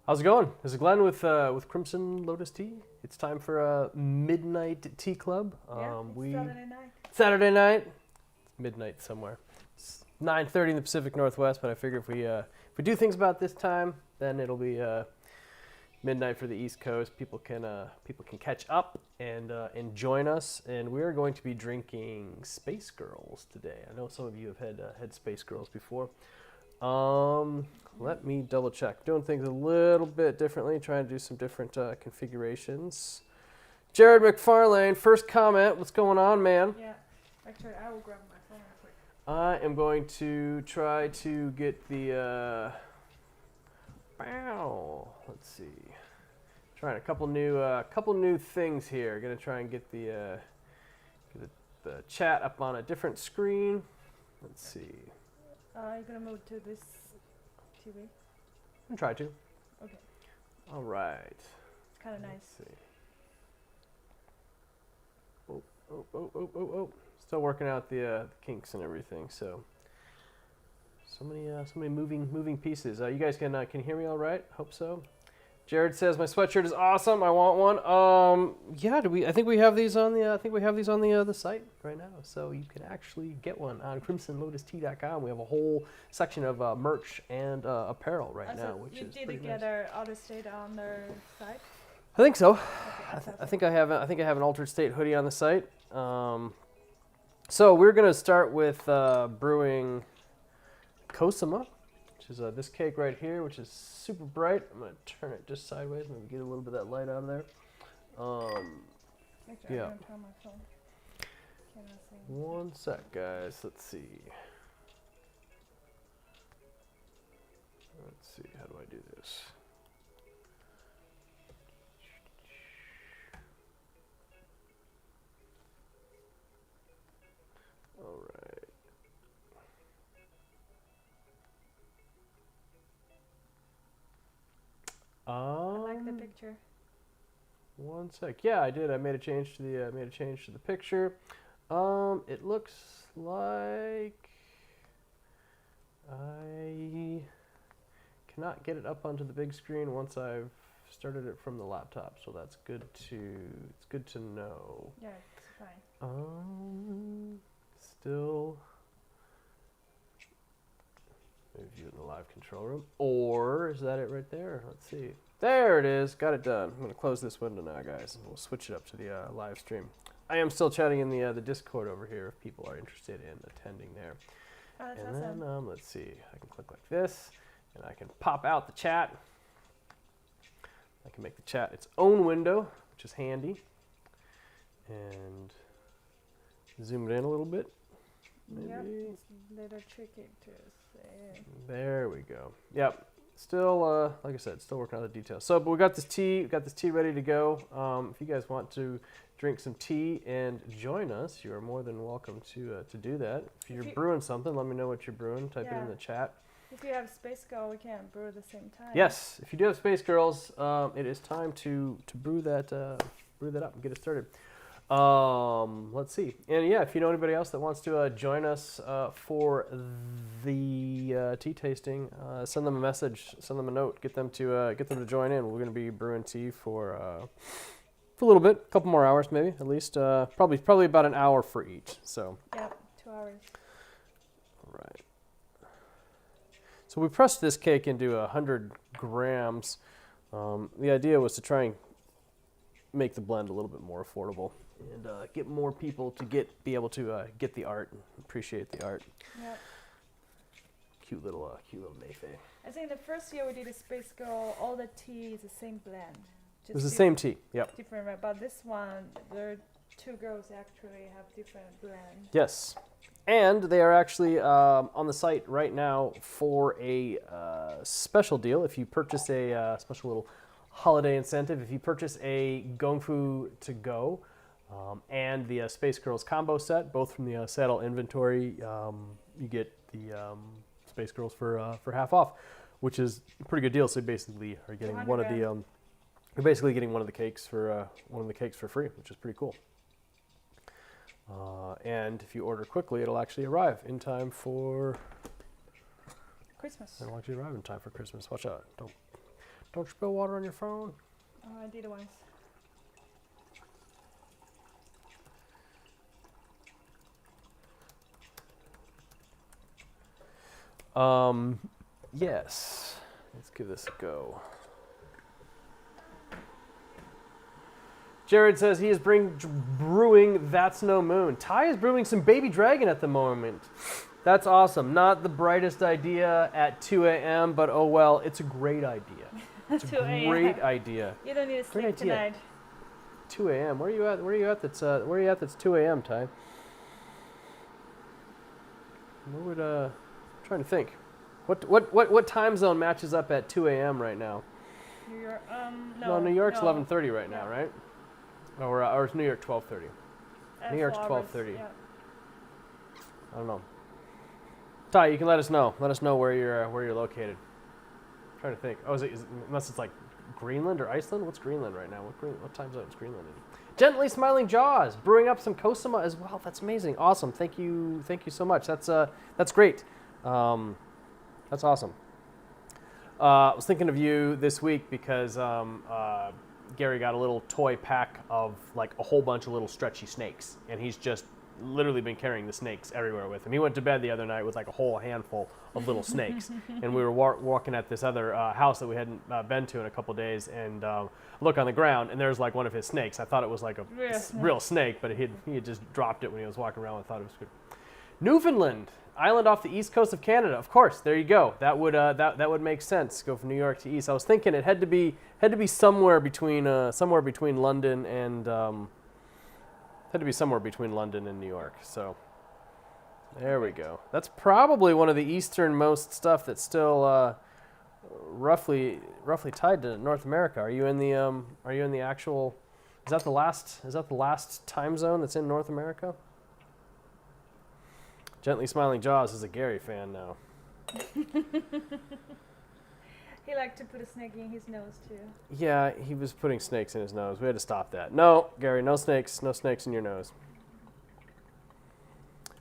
How's it going? This is Glenn with Crimson Lotus Tea. It's time for a midnight tea club. It's Saturday night. Saturday night, midnight somewhere. It's 9:30 in the Pacific Northwest, but I figure if we do things about this time, then it'll be midnight for the East Coast. People can catch up and join us. And we're going to be drinking Space Girls today. I know some of you have had Space Girls before. Let me double check. Doing things a little bit differently, trying to do some different configurations. Jared McFarlane, first comment. What's going on, man? Yeah, actually, I will grab my phone real quick. I am going to try to get the. Let's see. Trying a couple new things here. Gonna try and get the chat up on a different screen. Let's see. You're gonna move to this TV? I'm gonna try to. Okay. All right. It's kind of nice. Let's see. Oh. Still working out the kinks and everything. So many moving pieces. You guys can hear me all right? Hope so. Jared says my sweatshirt is awesome. I want one. Yeah. I think we have these on the site right now. So you can actually get one on crimsonlotustea.com. We have a whole section of merch and apparel right now, which is pretty nice. You did get our Outer State on their site? I think so. Okay, I think I have an Altered State hoodie on the site. So we're gonna start with brewing Cosima, which is this cake right here, which is super bright. I'm gonna turn it just sideways, maybe get a little bit of that light out of there. Actually, Yeah. I'm gonna turn my phone. Cannot see. One sec, guys. Let's see. How do I do this? All right. I like the picture. One sec. Yeah, I did. I made a change to the picture. It looks like I cannot get it up onto the big screen once I've started it from the laptop. So that's good to know. Yeah, it's fine. Still maybe view in the live control room, or is that it right there? Let's see. There it is. Got it done. I'm going to close this window now, guys, and we'll switch it up to the live stream. I am still chatting in the Discord over here if people are interested in attending there. Oh, that's And awesome. then let's see. I can click like this, and I can pop out the chat. I can make the chat its own window, which is handy, and zoom it in a little bit. Maybe. Yep, it's a little tricky to say. There we go. Yep. Still, like I said, still working on the details. So, but we got this tea ready to go. If you guys want to drink some tea and join us, you are more than welcome to do that. If you're brewing something, let me know what you're brewing. Type it in the chat. If you have Space Girl, we can brew at the same time. Yes, if you do have Space Girls, it is time to brew that up and get it started. Let's see. And yeah, if you know anybody else that wants to join us for the tea tasting, send them a message, send them a note, get them to join in. We're going to be brewing tea for a little bit, a couple more hours maybe, at least. Probably about an hour for each. So. Yep, 2 hours. All right. So we pressed this cake into 100 grams. The idea was to try and make the blend a little bit more affordable and get more people to be able to get the art and appreciate the art. Yep. Cute little Mayfair. I think the first year we did a Space Girl, all the tea is the same blend. It was the same tea. Yep. Different, right? But this one, the 2 girls actually have different blend. Yes. And they are actually on the site right now for a special deal. If you purchase a special little holiday incentive, if you purchase a Gongfu to go and the Space Girls combo set, both from the Saddle inventory, you get the Space Girls for half off, which is a pretty good deal. So you basically are getting one of the you're basically getting one of the cakes for free, which is pretty cool. And if you order quickly, it'll actually arrive in time for Christmas. It'll actually arrive in time for Christmas. Watch out! Don't spill water on your phone. I did once. Yes. Let's give this a go. Jared says he is brewing That's No Moon. Ty is brewing some Baby Dragon at the moment. That's awesome. Not the brightest idea at 2 a.m., but oh well, it's a great idea. It's a 2 a.m. great idea. You don't need to sleep idea. tonight. 2 a.m. Where are you at? Where are you at? That's 2 a.m. Ty. Where would I'm trying to think. What time zone matches up at 2 a.m. right now? New York. No, New York's no. 11:30 right now, right? Or it's New York 12:30. New York's 12:30. Yeah. I don't know. Ty, you can let us know. Let us know where you're located. I'm trying to think. Oh, unless it's like Greenland or Iceland? What's Greenland right now? What time zone is Greenland in? Gently Smiling Jaws, brewing up some Cosima as well. That's amazing. Awesome. Thank you so much. That's great. That's awesome. I was thinking of you this week because Gary got a little toy pack of like a whole bunch of little stretchy snakes, and he's just literally been carrying the snakes everywhere with him. He went to bed the other night with like a whole handful of little snakes, and we were walking at this other house that we hadn't been to in a couple days, and look on the ground, and there's like one of his snakes. I thought it was like a real snake, but he had just dropped it when he was walking around. I thought it was good. Newfoundland, island off the east coast of Canada. Of course, there you go. That would make sense. Go from New York to east. I was thinking it had to be somewhere between London and New York. So there we go. That's probably one of the easternmost stuff that's still roughly tied to North America. Are you in the actual? Is that the last time zone that's in North America? Gently Smiling Jaws is a Gary fan now. He liked to put a snake in his nose too. Yeah, he was putting snakes in his nose. We had to stop that. No, Gary, no snakes in your nose.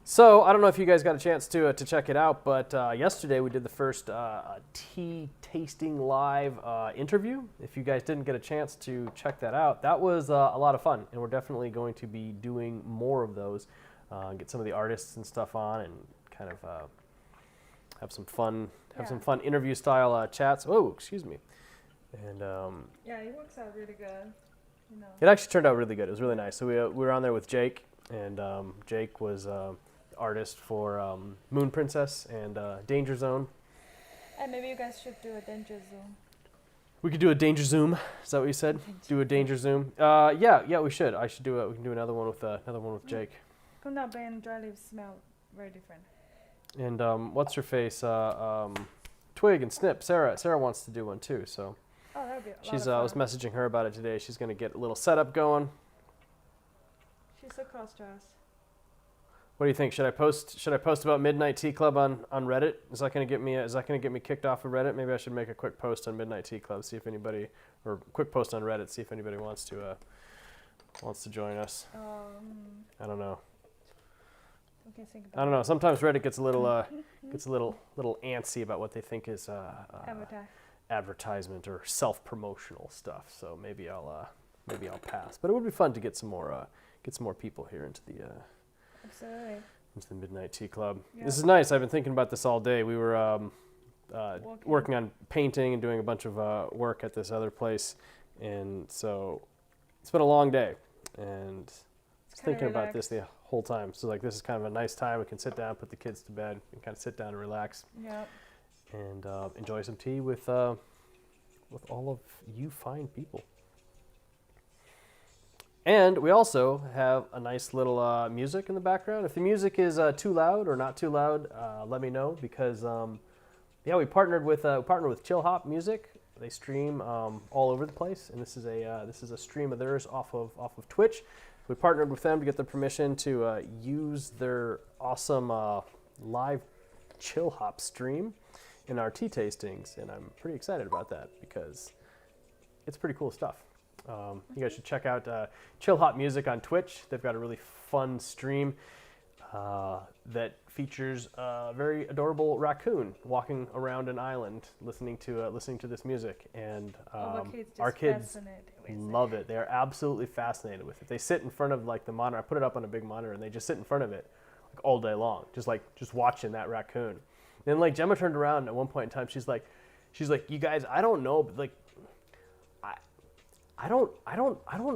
So I don't know if you guys got a chance to check it out, but yesterday we did the first tea tasting live interview. If you guys didn't get a chance to check that out, that was a lot of fun, and we're definitely going to be doing more of those. Get some of the artists and stuff on, and kind of have some fun interview style chats. Oh, excuse me. And yeah, it works out really good. You know. It actually turned out really good. It was really nice. So we were on there with Jake, and Jake was artist for Moon Princess and Danger Zone. And maybe you guys should do a Danger Zoom. We could do a Danger Zoom. Is that what you said? Do a Danger Zoom. Yeah, we should. I should do it. We can do another one with Jake. Kundabe and dry leaves smell very different. And what's her face? Twig and Snip. Sarah wants to do one too. So Oh, that would be a lot she's. of I was fun. messaging her about it today. She's going to get a little setup going. She's so close to us. What do you think? Should I post about Midnight Tea Club on Reddit? Is that going to get me kicked off of Reddit? Maybe I should make a quick post on Midnight Tea Club, see if anybody, or quick post on Reddit, see if anybody wants to join us. I don't know. We can think about I don't know. Sometimes Reddit gets a little antsy about what they think is advertisement or self-promotional stuff. So maybe I'll pass. But it would be fun to get some more people here into the Absolutely. into the Midnight Tea Club. Yeah. This is nice. I've been thinking about this all day. We were working on painting and doing a bunch of work at this other place, and so it's been a long day. And I was thinking about this the whole time. So like, this is kind of a nice time. We can sit down, put the kids to bed, and kind of sit down and relax. Yeah. And enjoy some tea with all of you fine people. And we also have a nice little music in the background. If the music is too loud or not too loud, let me know, because we partnered with Chill Hop Music. They stream all over the place, and this is a stream of theirs off of Twitch. We partnered with them to get the permission to use their awesome live Chill Hop stream in our tea tastings, and I'm pretty excited about that because it's pretty cool stuff. You guys should check out Chill Hop Music on Twitch. They've got a really fun stream. that features a very adorable raccoon walking around an island, listening to this music, and our kids love it. They are absolutely fascinated with it. They sit in front of like the monitor. I put it up on a big monitor, and they just sit in front of it like all day long, just watching that raccoon. And then like Gemma turned around at one point in time. She's like, you guys, I don't know, but like, I don't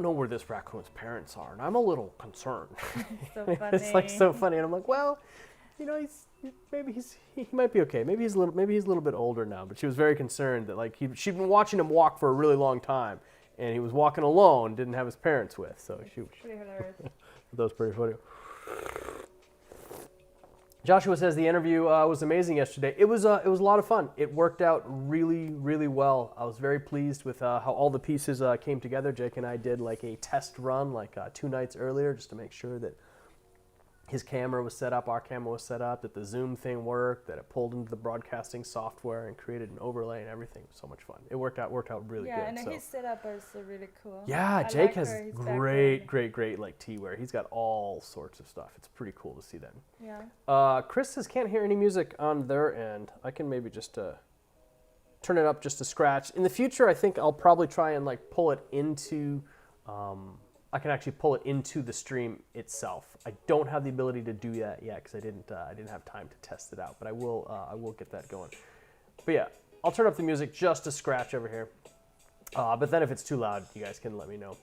know where this raccoon's parents are, and I'm a little concerned. So funny. It's like so funny, and I'm like, well, you know, he might be okay. Maybe he's a little bit older now. But she was very concerned that like she'd been watching him walk for a really long time, and he was walking alone, didn't have his parents with. So she was pretty hilarious. That was pretty funny. Joshua says the interview was amazing yesterday. It was a lot of fun. It worked out really, really well. I was very pleased with how all the pieces came together. Jake and I did like a test run 2 nights earlier just to make sure that his camera was set up, our camera was set up, that the Zoom thing worked, that it pulled into the broadcasting software and created an overlay and everything. It was so much fun. It worked out really good. Yeah, and his setup is really cool. Yeah, Jake has great like T-ware. He's got all sorts of stuff. It's pretty cool to see that. Yeah. Chris says can't hear any music on their end. I can maybe just turn it up just a scratch. In the future, I think I'll probably try and like pull it into. I can actually pull it into the stream itself. I don't have the ability to do that yet because I didn't have time to test it out. But I will get that going. But yeah, I'll turn up the music just a scratch over here. But then if it's too loud, you guys can let me know.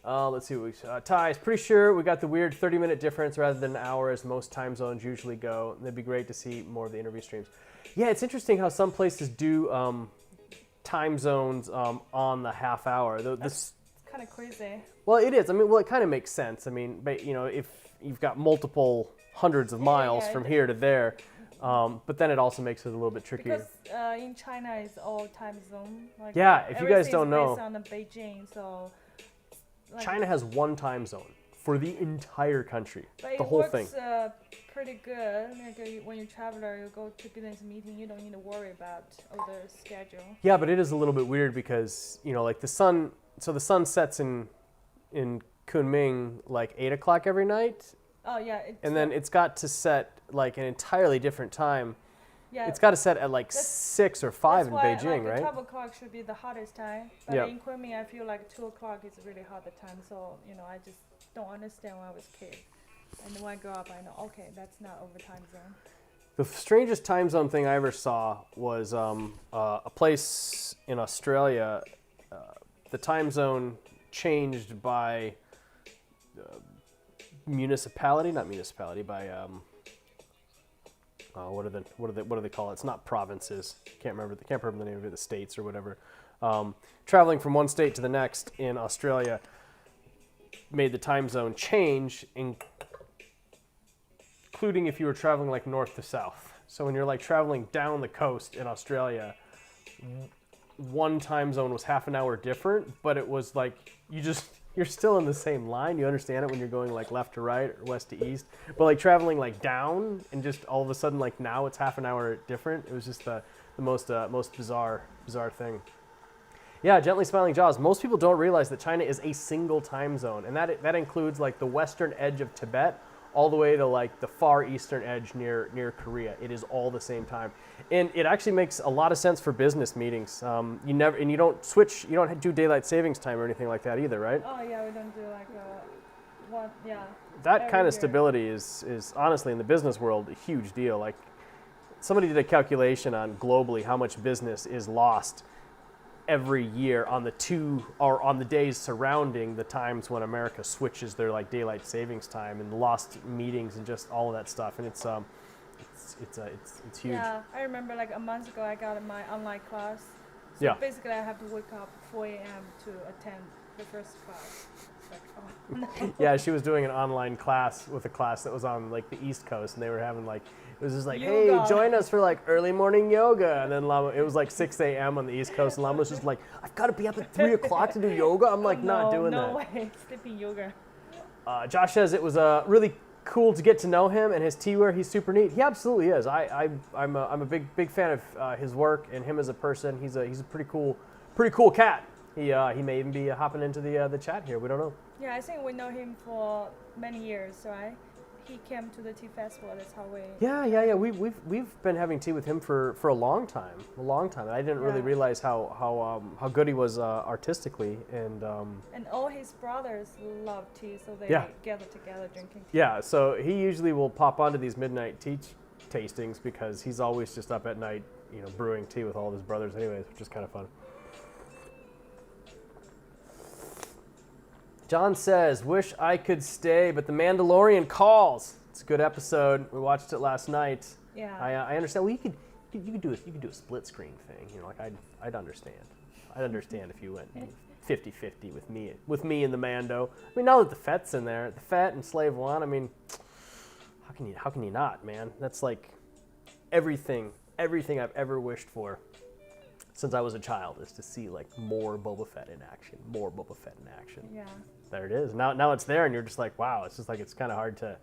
Let's see what we Ty's pretty sure we got the weird 30-minute difference rather than an hour as most time zones usually go. It'd be great to see more of the interview streams. Yeah, it's interesting how some places do time zones on the half hour. This kind of crazy. Well, it is. I mean, it kind of makes sense. I mean, but, you know, if you've got multiple hundreds of miles from here to there, but then it also makes it a little bit trickier. Because in China, it's all time zone. Like, yeah, if you guys don't know, based on the Beijing, so like, China has one time zone for the entire country, but the whole thing. It works pretty good. Like, when you're a traveler, you go to business meeting, you don't need to worry about other schedule. Yeah, but it is a little bit weird because, you know, like the sun sets in Kunming like 8 o'clock every night. Oh yeah. And then it's got to set like an entirely different time. Yeah. It's got to set at like 6 or 5 in Beijing, like, right? 12 o'clock should be the hottest time. But in Kunming, I feel like 2 o'clock is really hot the time. So, you know, I just don't understand when I was a kid. And when I grow up, I know, okay, that's not over time zone. The strangest time zone thing I ever saw was a place in Australia. The time zone changed by municipality, not municipality, by what do they call it? It's not provinces. Can't remember the name of it. The states or whatever. Traveling from one state to the next in Australia made the time zone change, including if you were traveling like north to south. So when you're like traveling down the coast in Australia, one time zone was half an hour different, but it was like you're still in the same line. You understand it when you're going like left to right or west to east, but like traveling like down and just all of a sudden like now it's half an hour different. It was just the most bizarre thing. Yeah, gently smiling jaws. Most people don't realize that China is a single time zone, and that includes like the western edge of Tibet all the way to like the far eastern edge near Korea. It is all the same time, and it actually makes a lot of sense for business meetings. You don't do daylight savings time or anything like that either, right? Oh yeah, we don't do like one. Yeah. That kind of stability is honestly in the business world a huge deal. Like somebody did a calculation on globally how much business is lost every year on the days surrounding the times when America switches their like daylight savings time, and lost meetings and just all of that stuff, and it's huge. Yeah, I remember like a month ago I got my online class. So basically I have to wake up 4 a.m. to attend the first class. It's like, oh no. Yeah, she was doing an online class with a class that was on like the East Coast, and they were having like, it was just like, yoga. Hey, join us for like early morning yoga. And then Lama, it was like 6 a.m. on the East Coast, and Lama was just like, I've got to be up at 3 o'clock to do yoga. I'm like, not doing that. No way, sleeping yoga. Josh says it was really cool to get to know him and his T-ware. He's super neat. He absolutely is. I'm a big fan of his work and him as a person. He's a pretty cool cat. He may even be hopping into the chat here. We don't know. Yeah, I think we know him for many years, right? he came to the tea festival. That's how we. Yeah. We've been having tea with him for a long time. I didn't really realize how good he was artistically, and all his brothers love tea, so they gather together drinking tea. Yeah, so he usually will pop onto these midnight tea tastings because he's always just up at night, brewing tea with all of his brothers anyways, which is kind of fun. John says, wish I could stay, but The Mandalorian calls. It's a good episode. We watched it last night. Yeah. I understand. Well, you could do a split screen thing. I'd understand. I'd understand if you went 50-50 with me and the Mando. I mean, now that the Fett's in there, the Fett and Slave One. I mean, how can you not, man? That's like everything I've ever wished for since I was a child is to see like more Boba Fett in action. Yeah. There it is. Now it's there, and you're just like, wow. It's just like it's kind of hard to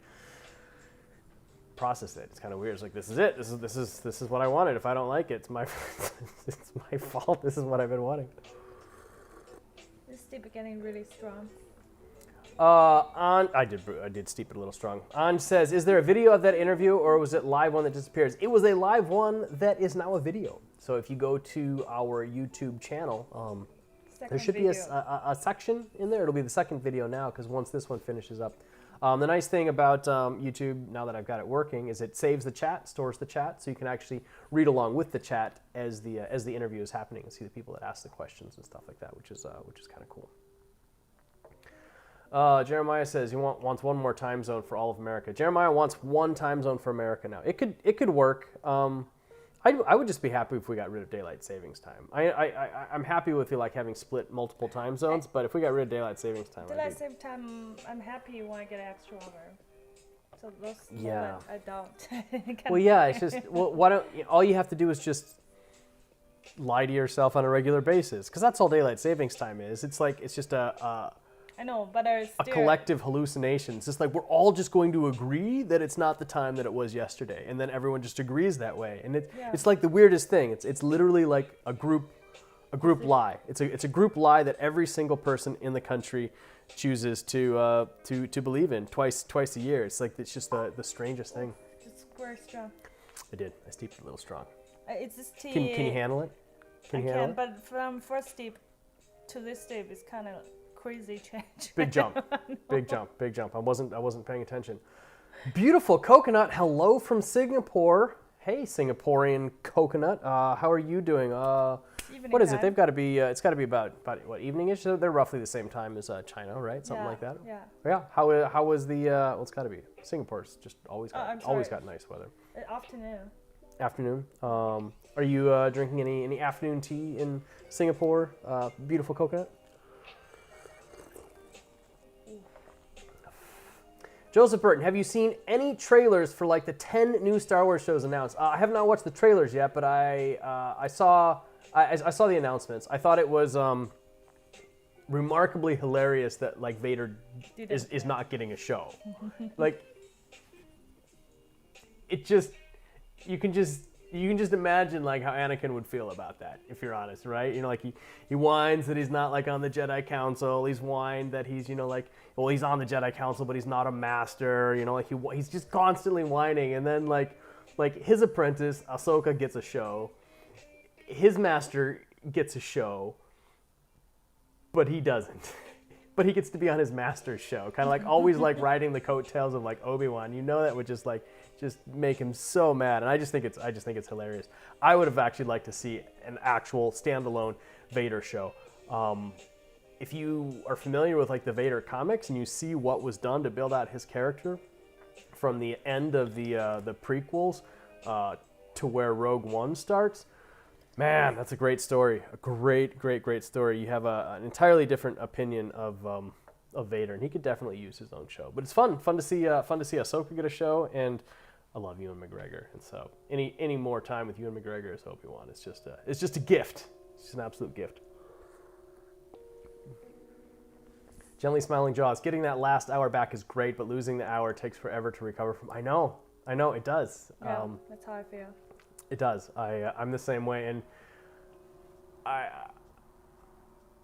process it. It's kind of weird. It's like this is it. This is what I wanted. If I don't like it, it's my fault. This is what I've been wanting. Is steep getting really strong? I did steep it a little strong. An says, is there a video of that interview, or was it live one that disappears? It was a live one that is now a video. So if you go to our YouTube channel, there should be a section in there. It'll be the second video now, because once this one finishes up. The nice thing about YouTube, now that I've got it working, is it saves the chat, stores the chat, so you can actually read along with the chat as the interview is happening and see the people that ask the questions and stuff like that, which is kind of cool. Jeremiah says he wants one more time zone for all of America. Jeremiah wants one time zone for America now. It could work. I would just be happy if we got rid of daylight savings time. I'm happy with having split multiple time zones, but if we got rid of daylight savings time, daylight saving time, I'm happy when I get an extra hour. So those I don't. Well, yeah, it's just why don't all you have to do is just lie to yourself on a regular basis, because that's all daylight savings time is. It's just I know, but there's a collective hallucination. It's just like we're all just going to agree that it's not the time that it was yesterday, and then everyone just agrees that way. And it's like the weirdest thing. It's literally like a group lie. It's a group lie that every single person in the country chooses to believe in twice a year. It's just the strangest thing. It's very strong. I did. I steeped it a little strong. It's this tea. Can you handle it? I can, but from first steep to this steep is kind of crazy change. Big jump. I wasn't paying attention. Beautiful coconut. Hello from Singapore. Hey, Singaporean coconut. How are you doing? What is it? They've got to be. It's got to be about what, evening-ish. So they're roughly the same time as China, right? Something like that. Yeah. Yeah. How was the? Well, it's got to be. Singapore's just always got nice weather. Afternoon. Are you drinking any afternoon tea in Singapore? Beautiful coconut. Joseph Burton, have you seen any trailers for like the 10 new Star Wars shows announced? I have not watched the trailers yet, but I saw the announcements. I thought it was remarkably hilarious that like Vader is not getting a show. Like you can just imagine like how Anakin would feel about that, if you're honest, right? Like he whines that he's not like on the Jedi Council. He's whined that he's he's on the Jedi Council, but he's not a master. Like he's just constantly whining. And then like his apprentice Ahsoka gets a show, his master gets a show, but he doesn't. But he gets to be on his master's show, kind of like always like riding the coattails of like Obi-Wan. That would just make him so mad, and I just think it's hilarious. I would have actually liked to see an actual standalone Vader show. If you are familiar with like the Vader comics and you see what was done to build out his character from the end of the prequels to where Rogue One starts, man, that's a great story. A great story. You have an entirely different opinion of Vader, and he could definitely use his own show. But it's fun to see Ahsoka get a show, and I love Ewan McGregor, and so any more time with Ewan McGregor as Obi-Wan, it's just a gift. It's just an absolute gift. Gently smiling jaws. Getting that last hour back is great, but losing the hour takes forever to recover from. I know, it does. Yeah, that's how I feel. It does. I'm the same way, and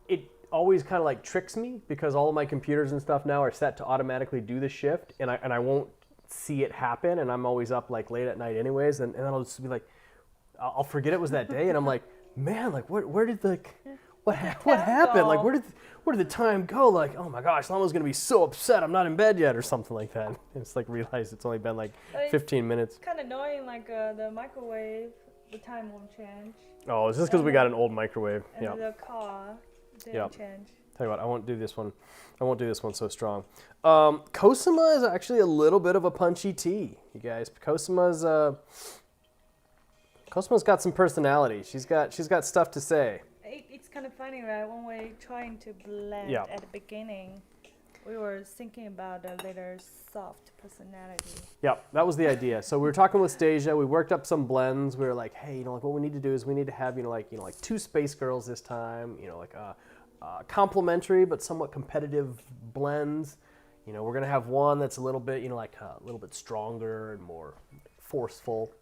it always kind of like tricks me because all of my computers and stuff now are set to automatically do the shift, and I won't see it happen, and I'm always up like late at night anyways, and then I'll just be like, I'll forget it was that day, and I'm like, man, like where did what happened? Like where did the time go? Like, oh my gosh, Lama's gonna be so upset I'm not in bed yet or something like that. And it's like realize it's only been like 15 minutes. Kind of annoying, like the microwave, the time won't change. Oh, it's just because we got an old microwave. And the car didn't change. Tell you what, I won't do this one. I won't do this one so strong. Cosima is actually a little bit of a punchy tea, you guys. Cosima's got some personality. She's got stuff to say. It's kind of funny, right? When we're trying to blend at the beginning, we were thinking about a little soft personality. Yep, that was the idea. So we were talking with Stasia. We worked up some blends. We were like, hey, like what we need to do is we need to have like two space girls this time. Like complementary but somewhat competitive blends. We're gonna have one that's a little bit like a little bit stronger and more forceful,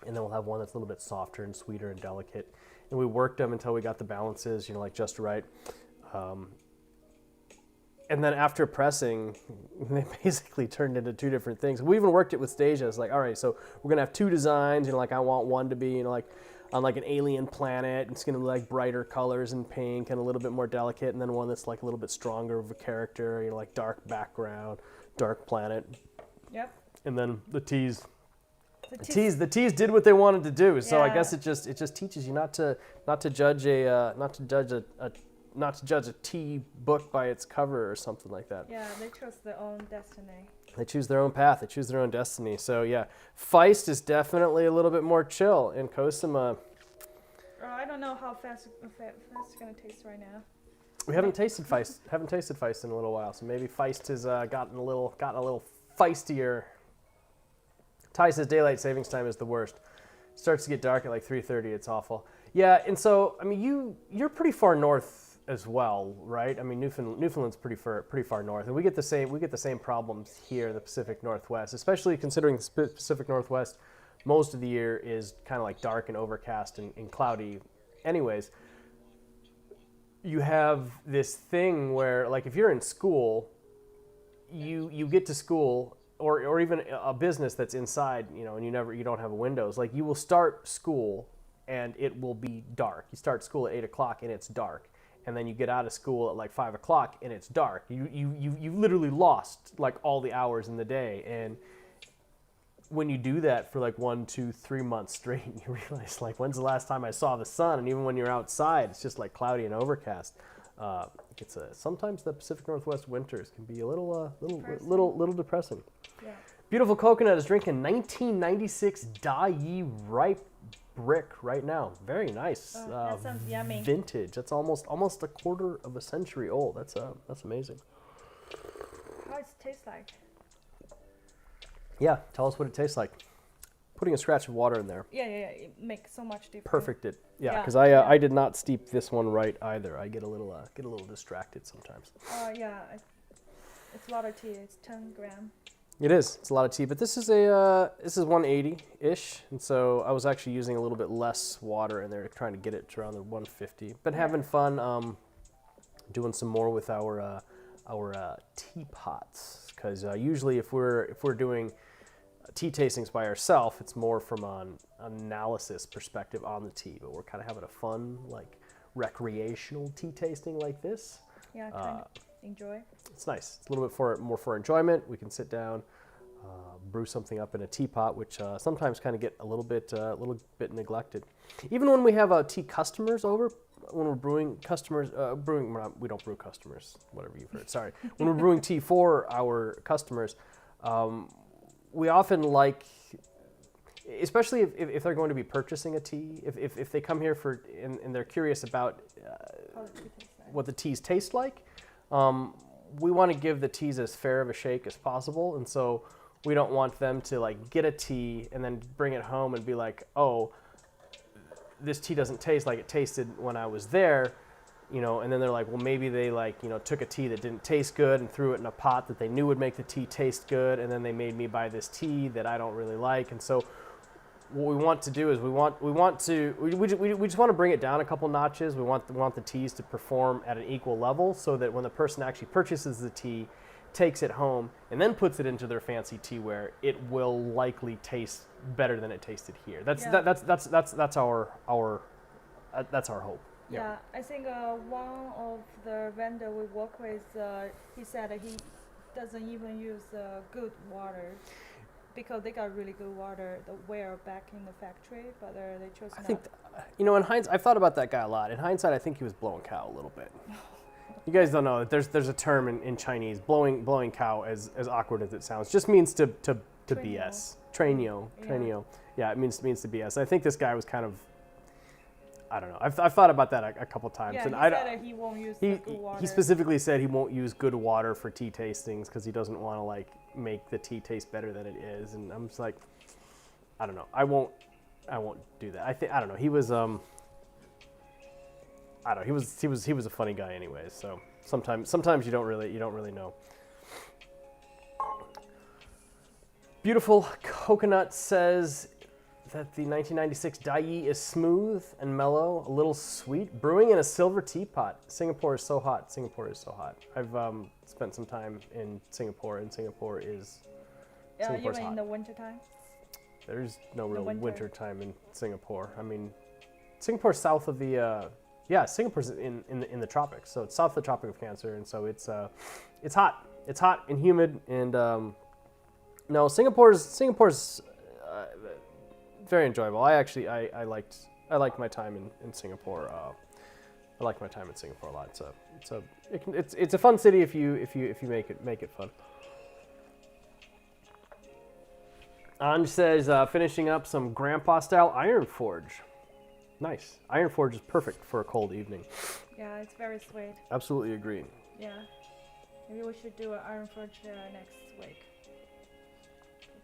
and then we'll have one that's a little bit softer and sweeter and delicate. And we worked them until we got the balances, like just right. And then after pressing, they basically turned into two different things. We even worked it with Stasia. It's like, all right, so we're gonna have two designs. Like I want one to be, like on like an alien planet. It's gonna be like brighter colors and pink and a little bit more delicate. And then one that's like a little bit stronger of a character, like dark background, dark planet. Yep. And then the teas. The teas did what they wanted to do. So I guess it just teaches you not to judge a tea book by its cover or something like that. Yeah, they chose their own destiny. They choose their own path. They choose their own destiny. So yeah, Feist is definitely a little bit more chill, and Cosima. I don't know how fast it's gonna taste right now. We haven't tasted Feist. Haven't tasted Feist in a little while. So maybe Feist has gotten a little feistier. Ty says daylight savings time is the worst. Starts to get dark at like 3:30. It's awful. Yeah, and so I mean, you're pretty far north as well, right? I mean, Newfoundland's pretty far north, and we get the same problems here in the Pacific Northwest, especially considering the Pacific Northwest. Most of the year is kind of like dark and overcast and cloudy. Anyways, you have this thing where, like, if you're in school, you get to school. Or even a business that's inside, and you don't have windows. Like, you will start school and it will be dark. You start school at 8 o'clock and it's dark, and then you get out of school at like 5 o'clock and it's dark. You literally lost like all the hours in the day. And when you do that for like 1, 2, 3 months straight, you realize, like, when's the last time I saw the sun? And even when you're outside, it's just like cloudy and overcast. Sometimes the Pacific Northwest winters can be a little depressing. Yeah. Beautiful Coconut is drinking 1996 Dai Yi ripe brick right now. Very nice. That sounds yummy. Vintage. That's almost a quarter of a century old. That's amazing. How does it taste like? Yeah, tell us what it tastes like. Putting a scratch of water in there. Yeah. It makes so much difference. Perfected. Yeah, because I did not steep this one right either. I get a little distracted sometimes. It's a lot of tea. It's 10 grams. It is. It's a lot of tea, but this is 180-ish, and so I was actually using a little bit less water in there, trying to get it to around the 150. Been having fun doing some more with our teapots, because usually if we're doing tea tastings by ourselves, it's more from an analysis perspective on the tea, but we're kind of having a fun, like, recreational tea tasting like this. Yeah, kind of enjoy. It's nice. It's a little bit more for enjoyment. We can sit down, brew something up in a teapot, which sometimes kind of get a little bit neglected. Even when we have tea customers over, when we're brewing customers, we don't brew customers, whatever you've heard. Sorry. When we're brewing tea for our customers, we often like, especially if they're going to be purchasing a tea, if they come here and they're curious about what the teas taste like, we want to give the teas as fair of a shake as possible, and so we don't want them to like get a tea and then bring it home and be like, oh, this tea doesn't taste like it tasted when I was there, and then they're like, well, maybe they took a tea that didn't taste good and threw it in a pot that they knew would make the tea taste good, and then they made me buy this tea that I don't really like. And so what we want to do is we just want to bring it down a couple notches. We want the teas to perform at an equal level, so that when the person actually purchases the tea, takes it home and then puts it into their fancy teaware, it will likely taste better than it tasted here. That's our hope. Yeah, I think one of the vendor we work with, he said that he doesn't even use good water because they got really good water the ware back in the factory, but they chose not. I think, in hindsight, I've thought about that guy a lot. In hindsight, I think he was blowing cow a little bit. You guys don't know that there's a term in Chinese, blowing cow, as awkward as it sounds, just means to BS. Trainio. Yeah, it means to BS. I think this guy was kind of, I don't know. I've thought about that a couple times. Yeah, and he said that he won't use good water. He specifically said he won't use good water for tea tastings because he doesn't want to like make the tea taste better than it is. And I'm just like, I don't know. I won't do that. I don't know. He was I don't know. He was a funny guy anyways. So sometimes you don't really know. Beautiful Coconut says that the 1996 Dai is smooth and mellow, a little sweet, brewing in a silver teapot. Singapore is so hot. I've spent some time in Singapore, and Singapore's even hot. in the wintertime? There's no real winter time in Singapore. I mean, Singapore's south of the Singapore's in the tropics, so it's south of the Tropic of Cancer, and so it's hot. It's hot and humid, and no, Singapore's very enjoyable. I liked my time in Singapore. I like my time in Singapore a lot. It's a fun city if you make it fun. Anj says finishing up some grandpa style iron forge. Nice. Iron forge is perfect for a cold evening. Yeah, it's very sweet. Absolutely agree. Yeah, maybe we should do an iron forge next week.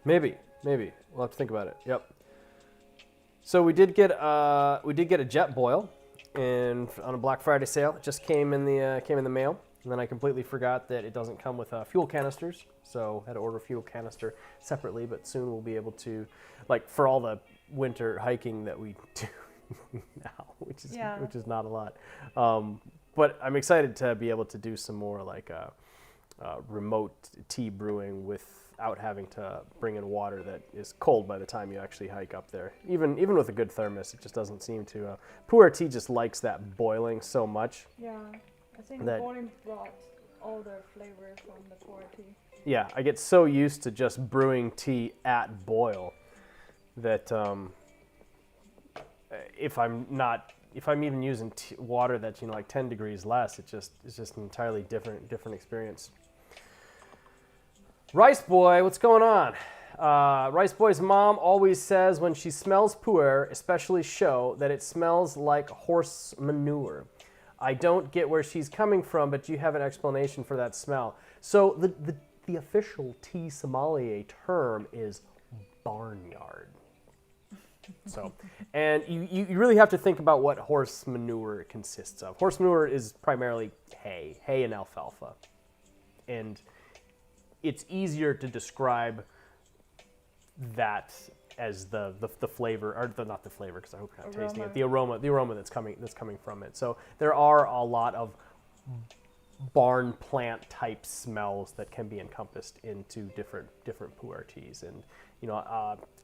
Maybe we'll have to think about it. Yep. So we did get a jet boil, and on a Black Friday sale. It just came in the mail, and then I completely forgot that it doesn't come with fuel canisters, so had to order a fuel canister separately. But soon we'll be able to, like, for all the winter hiking that we do now, which is not a lot. But I'm excited to be able to do some more like remote tea brewing without having to bring in water that is cold by the time you actually hike up there. Even with a good thermos, it just doesn't seem to. Pu'er tea just likes that boiling so much. Yeah, I think boiling brought all the flavor from the pu'er tea. Yeah, I get so used to just brewing tea at boil that if I'm even using water that's like 10 degrees less, it's just an entirely different experience. Rice Boy, what's going on? Rice Boy's mom always says when she smells pu'er, especially show, that it smells like horse manure. I don't get where she's coming from, but do you have an explanation for that smell? So the official tea sommelier term is barnyard. So, and you really have to think about what horse manure consists of. Horse manure is primarily hay and alfalfa. And it's easier to describe that as the flavor, or not the flavor, because I hope you're not tasting it, the aroma that's coming from it. So there are a lot of barn plant type smells that can be encompassed into different pu'er teas. And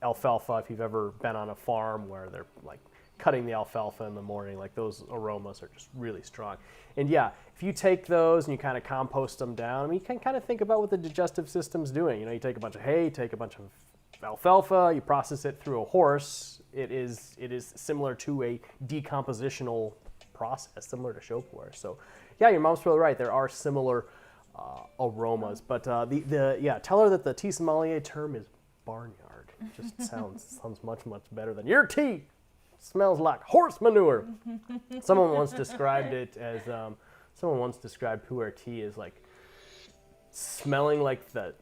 alfalfa, if you've ever been on a farm where they're like cutting the alfalfa in the morning, like those aromas are just really strong. And yeah, if you take those and you kind of compost them down, I mean, you can kind of think about what the digestive system's doing. You take a bunch of hay, you take a bunch of alfalfa, you process it through a horse. It is similar to a decompositional process, similar to show pu'er. So yeah, your mom's really right. There are similar aromas, but tell her that the tea sommelier term is barnyard. It just sounds much better than your tea smells like horse manure. Someone once described pu'er tea as like smelling like the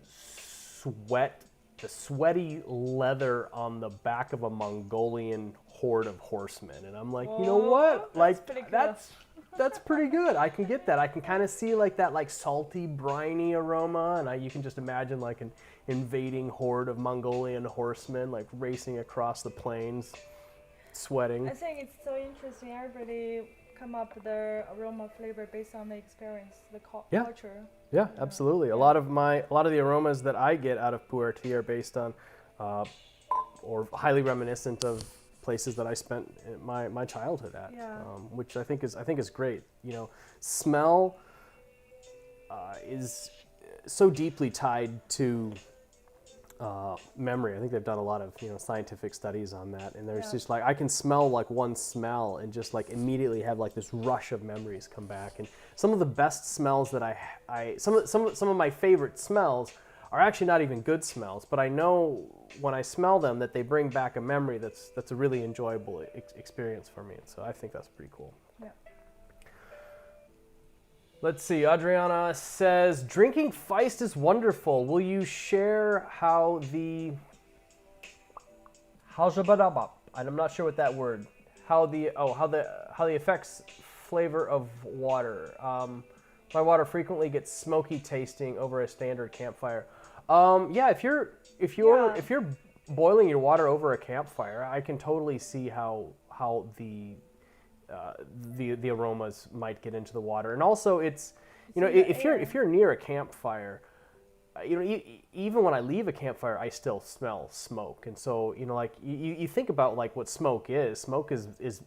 sweaty leather on the back of a Mongolian horde of horsemen. And I'm like, you know what? Like that's pretty good. I can get that. I can kind of see like that like salty, briny aroma, and you can just imagine like an invading horde of Mongolian horsemen like racing across the plains. sweating. I think it's so interesting. Everybody come up with their aroma flavor based on the experience, the Yeah. culture. Yeah, absolutely. A lot of the aromas that I get out of pu'er tea are based on, or highly reminiscent of places that I spent my childhood at, Yeah. which I think is great. You know, smell is so deeply tied to memory. I think they've done a lot of scientific studies on that, and there's just like I can smell like one smell and just like immediately have like this rush of memories come back. And some of the best smells that some of my favorite smells are actually not even good smells, but I know when I smell them that they bring back a memory that's a really enjoyable experience for me. And so I think that's pretty cool. Yeah. Let's see. Adriana says, drinking Feist is wonderful. Will you share how the I'm not sure what that word. How the affects flavor of water. My water frequently gets smoky tasting over a standard campfire. Yeah, if you're boiling your water over a campfire, I can totally see how the aromas might get into the water. And also it's if you're near a campfire, even when I leave a campfire, I still smell smoke. And so like you think about like what smoke is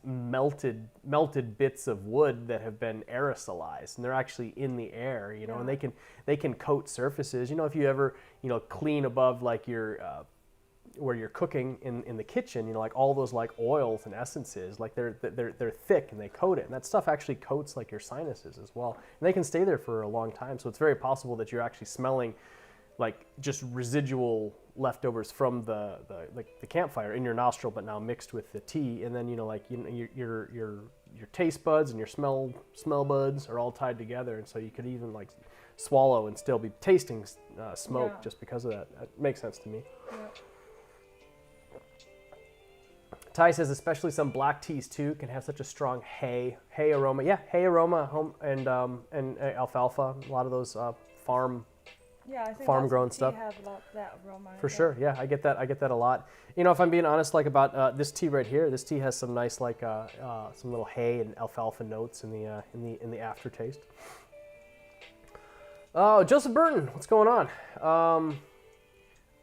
melted bits of wood that have been aerosolized, and they're actually in the air, and they can coat surfaces. If you ever clean above like your where you're cooking in the kitchen, like all those like oils and essences, like they're thick and they coat it, and that stuff actually coats like your sinuses as well, and they can stay there for a long time. So it's very possible that you're actually smelling like just residual leftovers from the campfire in your nostril, but now mixed with the tea, and then your taste buds and your smell buds are all tied together, and so you could even like swallow and still be tasting smoke just because of that. That makes sense to me. Yeah. Ty says, especially some black teas too can have such a strong hay aroma. Yeah, hay aroma, and alfalfa. A lot of those farm grown stuff. Have that aroma. For sure, yeah, I get that a lot. If I'm being honest, like about this tea right here, this tea has some nice like some little hay and alfalfa notes in the aftertaste. Oh, Joseph Burton, what's going on?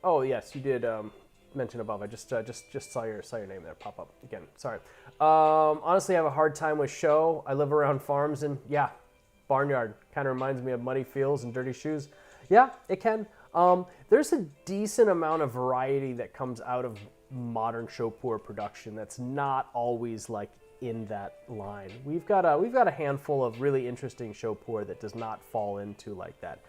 Oh yes, you did mention above. I just saw your name there pop up again. Sorry. Honestly, I have a hard time with show. I live around farms, and yeah, barnyard kind of reminds me of muddy fields and dirty shoes. Yeah, it can. There's a decent amount of variety that comes out of modern show pu'er production that's not always like in that line. We've got a handful of really interesting show pu'er that does not fall into like that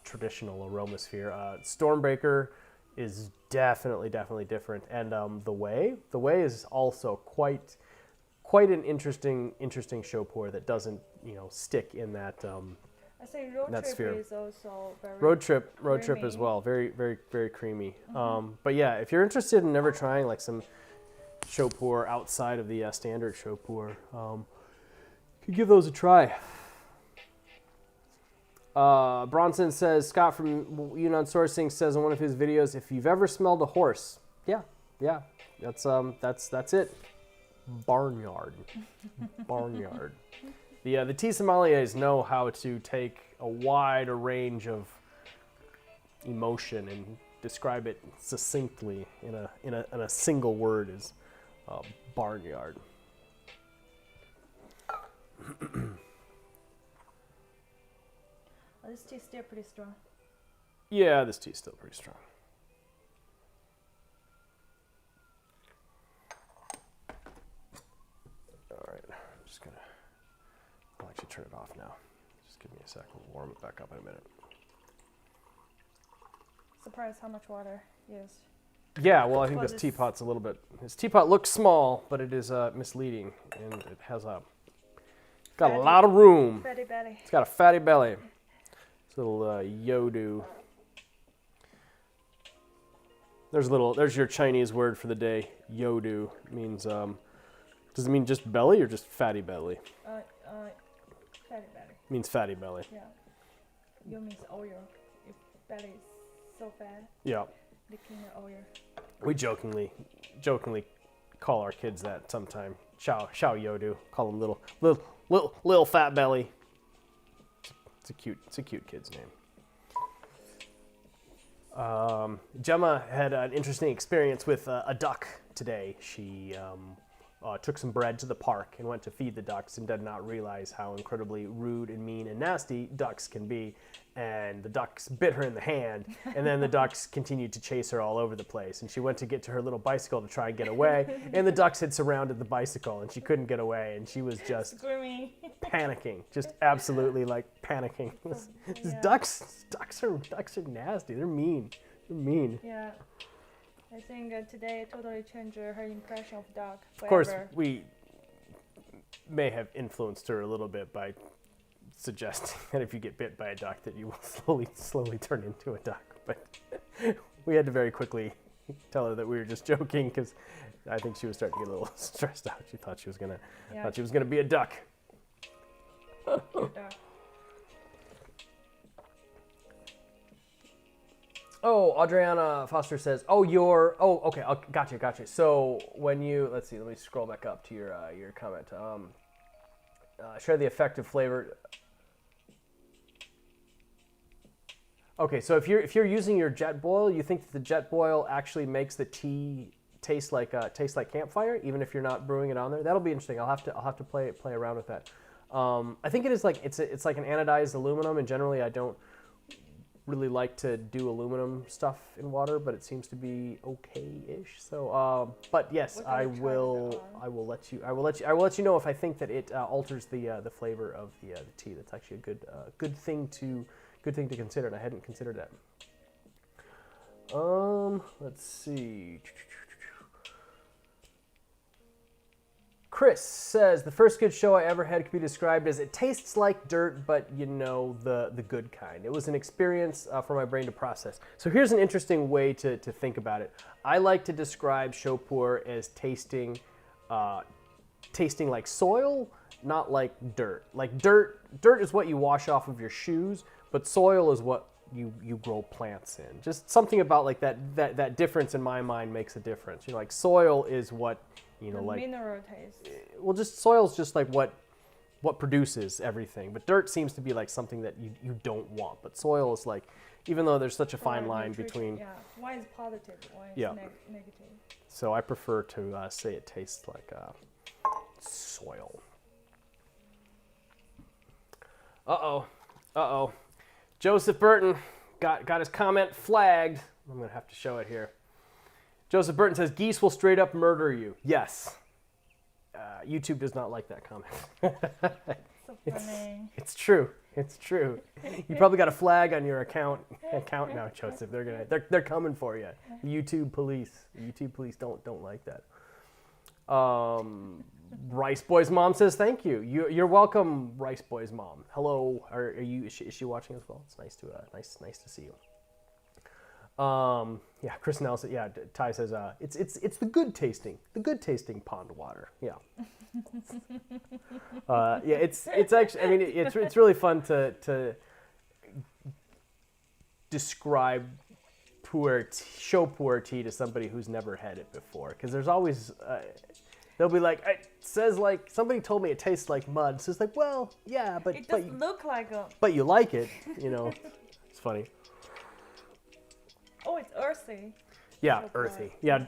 traditional aromasphere. Stormbreaker is definitely different, and the way is also quite an interesting show pu'er that doesn't stick in that I think road trip sphere. is also very road trip creamy. as well, very creamy. But yeah, if you're interested in never trying like some show pu'er outside of the standard show pu'er, you could give those a try. Bronson says, Scott from Yunnan Sourcing says in one of his videos, if you've ever smelled a horse, yeah, that's it. Barnyard. The tea sommeliers know how to take a wide range of emotion and describe it succinctly in a single word as barnyard. This tea is still pretty strong. Yeah, this tea is still pretty strong. All right, I'm just gonna. I'll actually turn it off now. Just give me a sec. We'll warm it back up in a minute. Surprised how much water used. Yeah, well, I think this teapot's a little bit. This teapot looks small, but it is misleading, and it has got a lot of room. Fatty belly. It's got a fatty belly. It's a little yodu. There's your Chinese word for the day. Yodu means. Does it mean just belly or just fatty belly? Fatty belly. Means fatty belly. Yeah. You means oil. If belly is so fat. Yeah. Licking the oil. We jokingly call our kids that sometime. Xiao Yodu. Call them little fat belly. It's a cute kid's name. Gemma had an interesting experience with a duck today. She took some bread to the park and went to feed the ducks and did not realize how incredibly rude and mean and nasty ducks can be. And the ducks bit her in the hand, and then the ducks continued to chase her all over the place. And she went to get to her little bicycle to try and get away, and the ducks had surrounded the bicycle, and she couldn't get away, and she was just Screaming. panicking, just absolutely like panicking. Yeah. Ducks are nasty. They're mean. Yeah. I think today it totally changed her impression of dog forever. Of course, we may have influenced her a little bit by suggesting that if you get bit by a duck that you will slowly turn into a duck. But we had to very quickly tell her that we were just joking because I think she was starting to get a little stressed out. She thought she was gonna be a duck. Oh, Adriana Foster says, okay, gotcha. So when you, let's see, let me scroll back up to your comment. Share the effective flavor. Okay, so if you're using your jet boil, you think that the jet boil actually makes the tea taste like campfire, even if you're not brewing it on there. That'll be interesting. I'll have to play around with that. I think it is like it's like an anodized aluminum, and generally I don't really like to do aluminum stuff in water, but it seems to be okay-ish. So, but yes, I will let you know if I think that it alters the flavor of the tea. That's actually a good thing to consider, and I hadn't considered that. Let's see. Chris says, the first good show I ever had could be described as it tastes like dirt, but you know, the good kind. It was an experience for my brain to process. So here's an interesting way to think about it. I like to describe pu-erh as tasting like soil, not like dirt. Like dirt is what you wash off of your shoes, but soil is what you grow plants in. Just something about like that difference in my mind makes a difference. You know, like soil is what, you know, like mineral taste. Well, just soil's just like what produces everything. But dirt seems to be like something that you don't want. But soil is like, even though there's such a fine line between. Yeah, one is positive, one is negative. So I prefer to say it tastes like soil. Uh-oh. Joseph Burton got his comment flagged. I'm going to have to show it here. Joseph Burton says, geese will straight up murder you. Yes. YouTube does not like that comment. So funny. It's true. You probably got a flag on your account now, Joseph. They're coming for you. The YouTube police don't like that. Rice Boy's mom says thank you. You're welcome, Rice Boy's mom. Hello. Is she watching as well? It's nice to see you. Chris Nelson. Yeah, Ty says it's the good tasting pond water. Yeah. It's actually. I mean, it's really fun to describe show pu'er tea to somebody who's never had it before, because there's always they'll be like, it says like somebody told me it tastes like mud. So it's like, well, yeah, but it doesn't look like a. But you like it, you know. It's funny. Oh, it's earthy. Yeah, earthy. Yeah,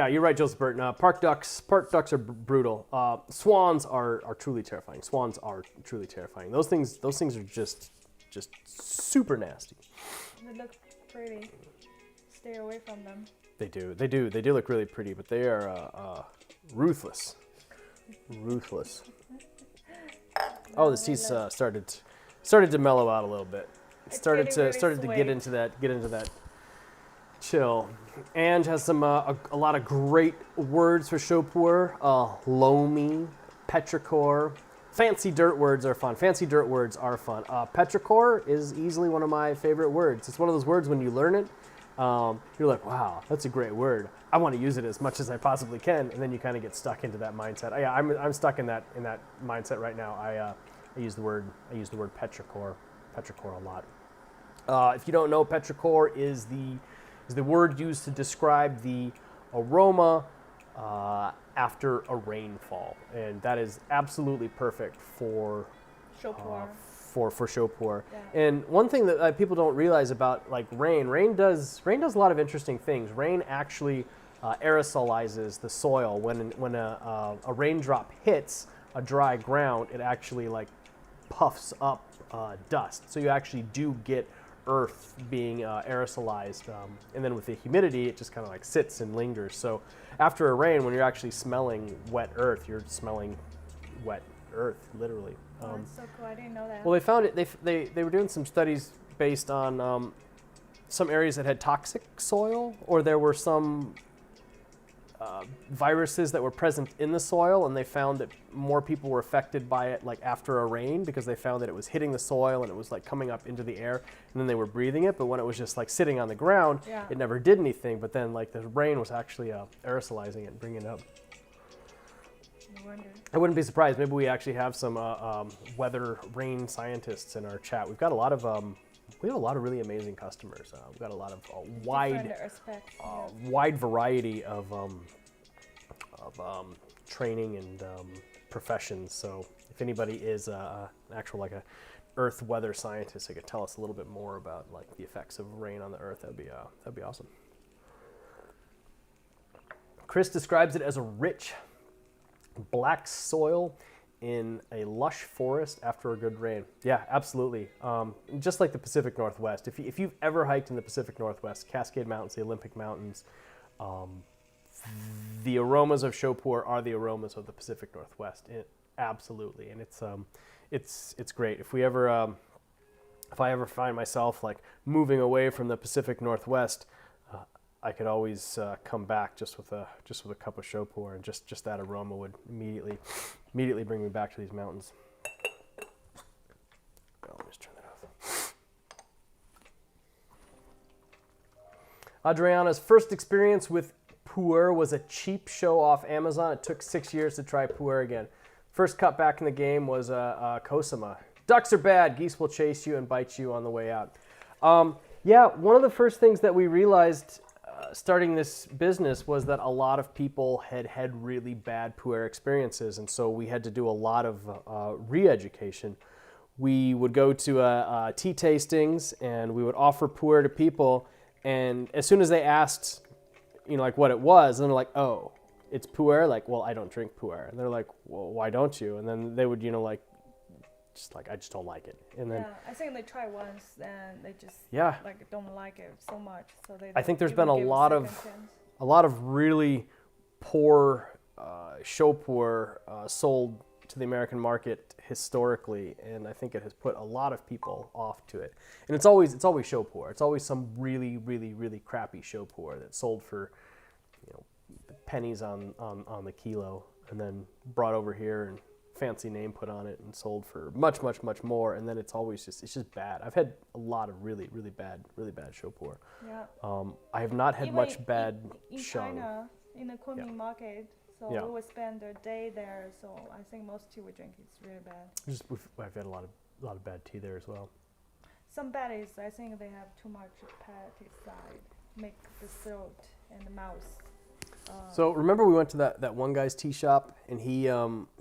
you're right, Joseph Burton. Park ducks are brutal. Swans are truly terrifying. Those things are just super nasty. They look pretty. Stay away from them. They do look really pretty, but they are ruthless. Oh, the tea's started to mellow out a little bit. It started to get into that chill. Ange has some a lot of great words for pu-erh. Loamy, petrichor. Fancy dirt words are fun. Petrichor is easily one of my favorite words. It's one of those words when you learn it, you're like, wow, that's a great word. I want to use it as much as I possibly can, and then you kind of get stuck into that mindset. Yeah, I'm stuck in that mindset right now. I use the word petrichor a lot. If you don't know, petrichor is the word used to describe the aroma, after a rainfall, and that is absolutely perfect for Show pu'er. for show pu'er. Yeah. And one thing that people don't realize about like rain does a lot of interesting things. Rain actually aerosolizes the soil. When a raindrop hits a dry ground, it actually like puffs up dust. So you actually do get earth being aerosolized, and then with the humidity, it just kind of like sits and lingers. So after a rain, when you're actually smelling wet earth, you're smelling wet earth, literally. Oh, that's so cool. I didn't know that. Well, they found it. They were doing some studies based on some areas that had toxic soil, or there were some viruses that were present in the soil, and they found that more people were affected by it like after a rain, because they found that it was hitting the soil and it was like coming up into the air, and then they were breathing it. But when it was just like sitting on the ground, Yeah. it never did anything. But then like the rain was actually aerosolizing it and bringing it up. No wonder. I wouldn't be surprised. Maybe we actually have some weather rain scientists in our chat. We've got a lot of really amazing customers. We've got a lot of wide Different aspects, yeah. wide variety of training and professions. So if anybody is an actual like a earth weather scientist, they could tell us a little bit more about like the effects of rain on the earth. That'd be awesome. Chris describes it as a rich black soil in a lush forest after a good rain. Yeah, absolutely. Just like the Pacific Northwest. If you've ever hiked in the Pacific Northwest, Cascade Mountains, the Olympic Mountains, the aromas of show pu'er are the aromas of the Pacific Northwest. Absolutely, and it's great. If I ever find myself like ing away from the Pacific Northwest, I could always come back just with a cup of show pu'er, and just that aroma would immediately bring me back to these mountains. Oh, let me just turn that off. Adriana's first experience with pu'er was a cheap show off Amazon. It took 6 years to try pu'er again. First cut back in the game was Cosima. Ducks are bad. Geese will chase you and bite you on the way out. Yeah, one of the first things that we realized starting this business was that a lot of people had really bad pu'er experiences, and so we had to do a lot of re-education. We would go to tea tastings, and we would offer pu'er to people, and as soon as they asked, like what it was, and they're like, "Oh, it's pu'er." Like, well, I don't drink pu'er, and they're like, "Well, why don't you?" And then they would, I just don't like it. And then I think they try once and they just don't like it so much. So they. I think there's even been give a lot of really poor show pu'er sold to the American market historically, and I think it has put a lot of people off to it. And it's always show pu'er. It's always some really, really, really crappy show pu'er that's sold for pennies on the kilo, and then brought over here and fancy name put on it and sold for much, much, much more. And then it's just bad. I've had a lot of really, really bad show pu'er. Yeah. I have not had Even much bad in shung. China, in the Kunming market, so we would spend a day there. So I think most tea we drink is really bad. I've had a lot of bad tea there as well. Some bad is I think they have too much pesticide, make the throat and the mouth. So remember we went to that one guy's tea shop, and he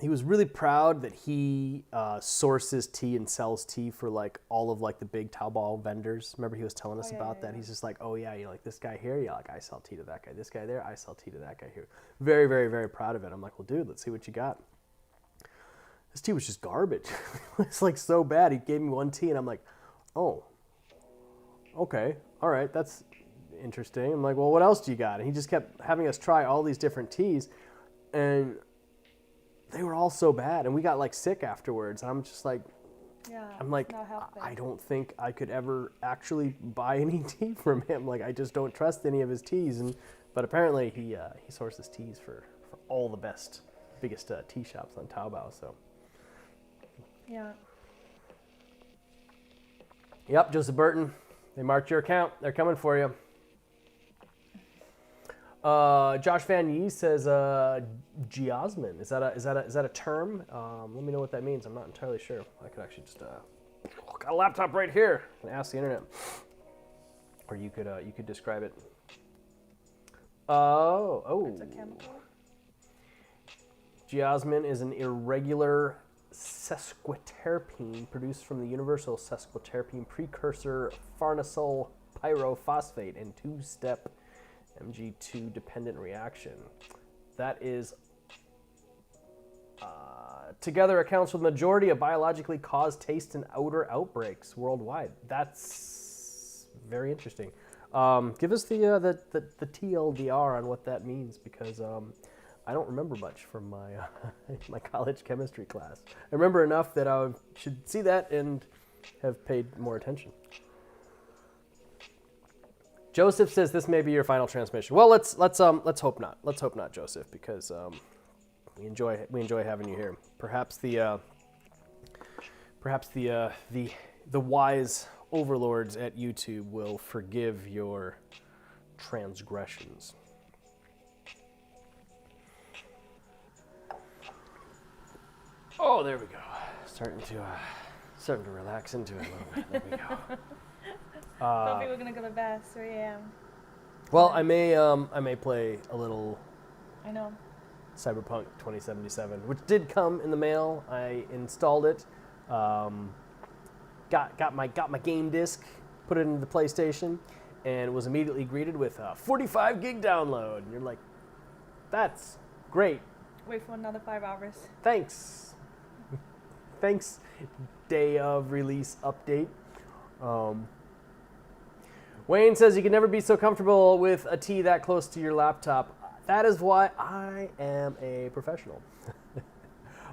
was really proud that he sources tea and sells tea for like all of like the big Taobao vendors. Remember he was telling us about that? Yeah. He's just like, oh yeah, like this guy here, like I sell tea to that guy. This guy there, I sell tea to that guy here. Very, very, very proud of it. I'm like, well, dude, let's see what you got. This tea was just garbage. It's like so bad. He gave me one tea, and I'm like, oh, okay, all right, that's interesting. I'm like, well, what else do you got? And he just kept having us try all these different teas, and they were all so bad, and we got like sick afterwards. I'm just like, I don't think I could ever actually buy any tea from him. Like, I just don't trust any of his teas. But apparently he sources teas for all the biggest tea shops on Taobao. So yeah. Yep, Joseph Burton. They marked your account. They're coming for you. Josh Van Yee says geosmin. Is that a term? Let me know what that means. I'm not entirely sure. I could actually just got a laptop right here and ask the internet, or you could describe it. Oh. It's a chemical. Geosmin is an irregular sesquiterpene produced from the universal sesquiterpene precursor farnesyl pyrophosphate and two-step Mg2 dependent reaction. That is together accounts for the majority of biologically caused taste and odor outbreaks worldwide. That's very interesting. Give us the TLDR on what that means, because I don't remember much from my my college chemistry class. I remember enough that I should see that and have paid more attention. Joseph says this may be your final transmission. Well, let's hope not. Let's hope not, Joseph, because we enjoy having you here. Perhaps the wise overlords at YouTube will forgive your transgressions. Oh, there we go. Starting to relax into it a little bit. There we go. Thought we were gonna go to bed 3 a.m. Well, I may play a little I know. Cyberpunk 2077, which did come in the mail. I installed it, got my game disc, put it into the PlayStation, and was immediately greeted with a 45 gig download. And you're like, that's great. Wait for another 5 hours. Thanks. Thanks, day of release update. Wayne says you can never be so comfortable with a tea that close to your laptop. That is why I am a professional.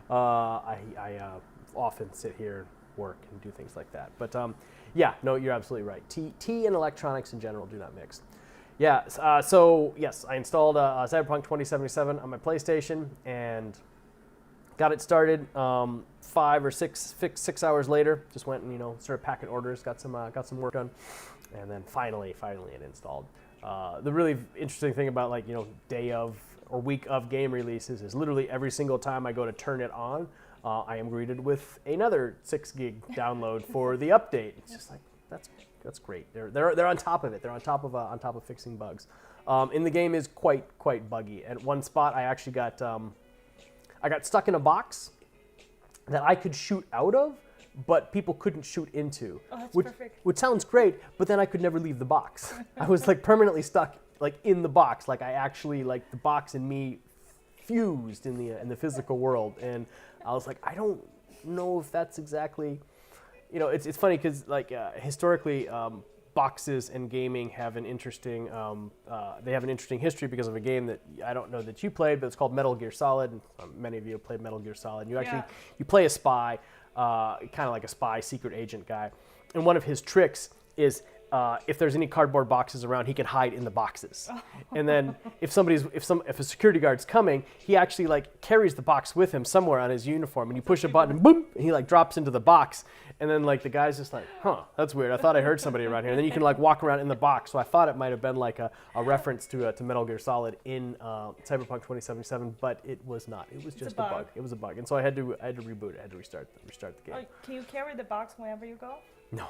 I often sit here and work and do things like that. But yeah, no, you're absolutely right. Tea and electronics in general do not mix. Yeah, so yes, I installed Cyberpunk 2077 on my PlayStation and got it started. 5 or 6 hours later, just went and started packing orders, got some work done, and then finally it installed. The really interesting thing about day of or week of game releases is literally every single time I go to turn it on, I am greeted with another 6 gig download for the update. It's just like that's great. They're on top of it. They're on top of fixing bugs. And the game is quite buggy. At one spot, I actually got stuck in a box that I could shoot out of, but people couldn't shoot into. Oh, that's perfect. Which sounds great, but then I could never leave the box. I was permanently stuck in the box. I actually the box and me fused in the physical world, and I was like, I don't know if that's exactly. It's funny because historically, boxes and gaming have an interesting history because of a game that I don't know that you played, but it's called Metal Gear Solid. And, many of you have played Metal Gear Solid. And you play a spy, kind of like a spy secret agent guy, and one of his tricks is if there's any cardboard boxes around, he can hide in the boxes. And then if a security guard's coming, he actually carries the box with him somewhere on his uniform, and you push a button, and boom, and he drops into the box. And then the guy's just that's weird. I thought I heard somebody around here. And then you can walk around in the box. So I thought it might have been a reference to Metal Gear Solid in Cyberpunk 2077, but it was not. It was just a bug. It was a bug, and so I had to reboot it. I had to restart the game. Can you carry the box wherever you go? No,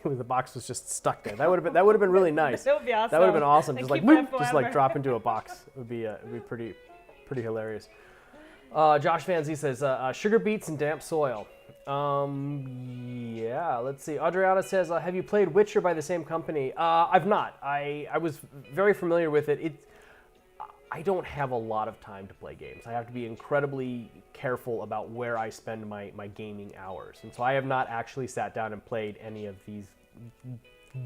the box was just stuck there. That would have been really nice. That would be awesome. That would have been awesome. Just whoop, just drop into a box. It would be pretty hilarious. Josh Van Z says sugar beets and damp soil. Yeah, let's see. Adriana says, have you played Witcher by the same company? I've not. I was very familiar with it. I don't have a lot of time to play games. I have to be incredibly careful about where I spend my gaming hours. And so I have not actually sat down and played any of these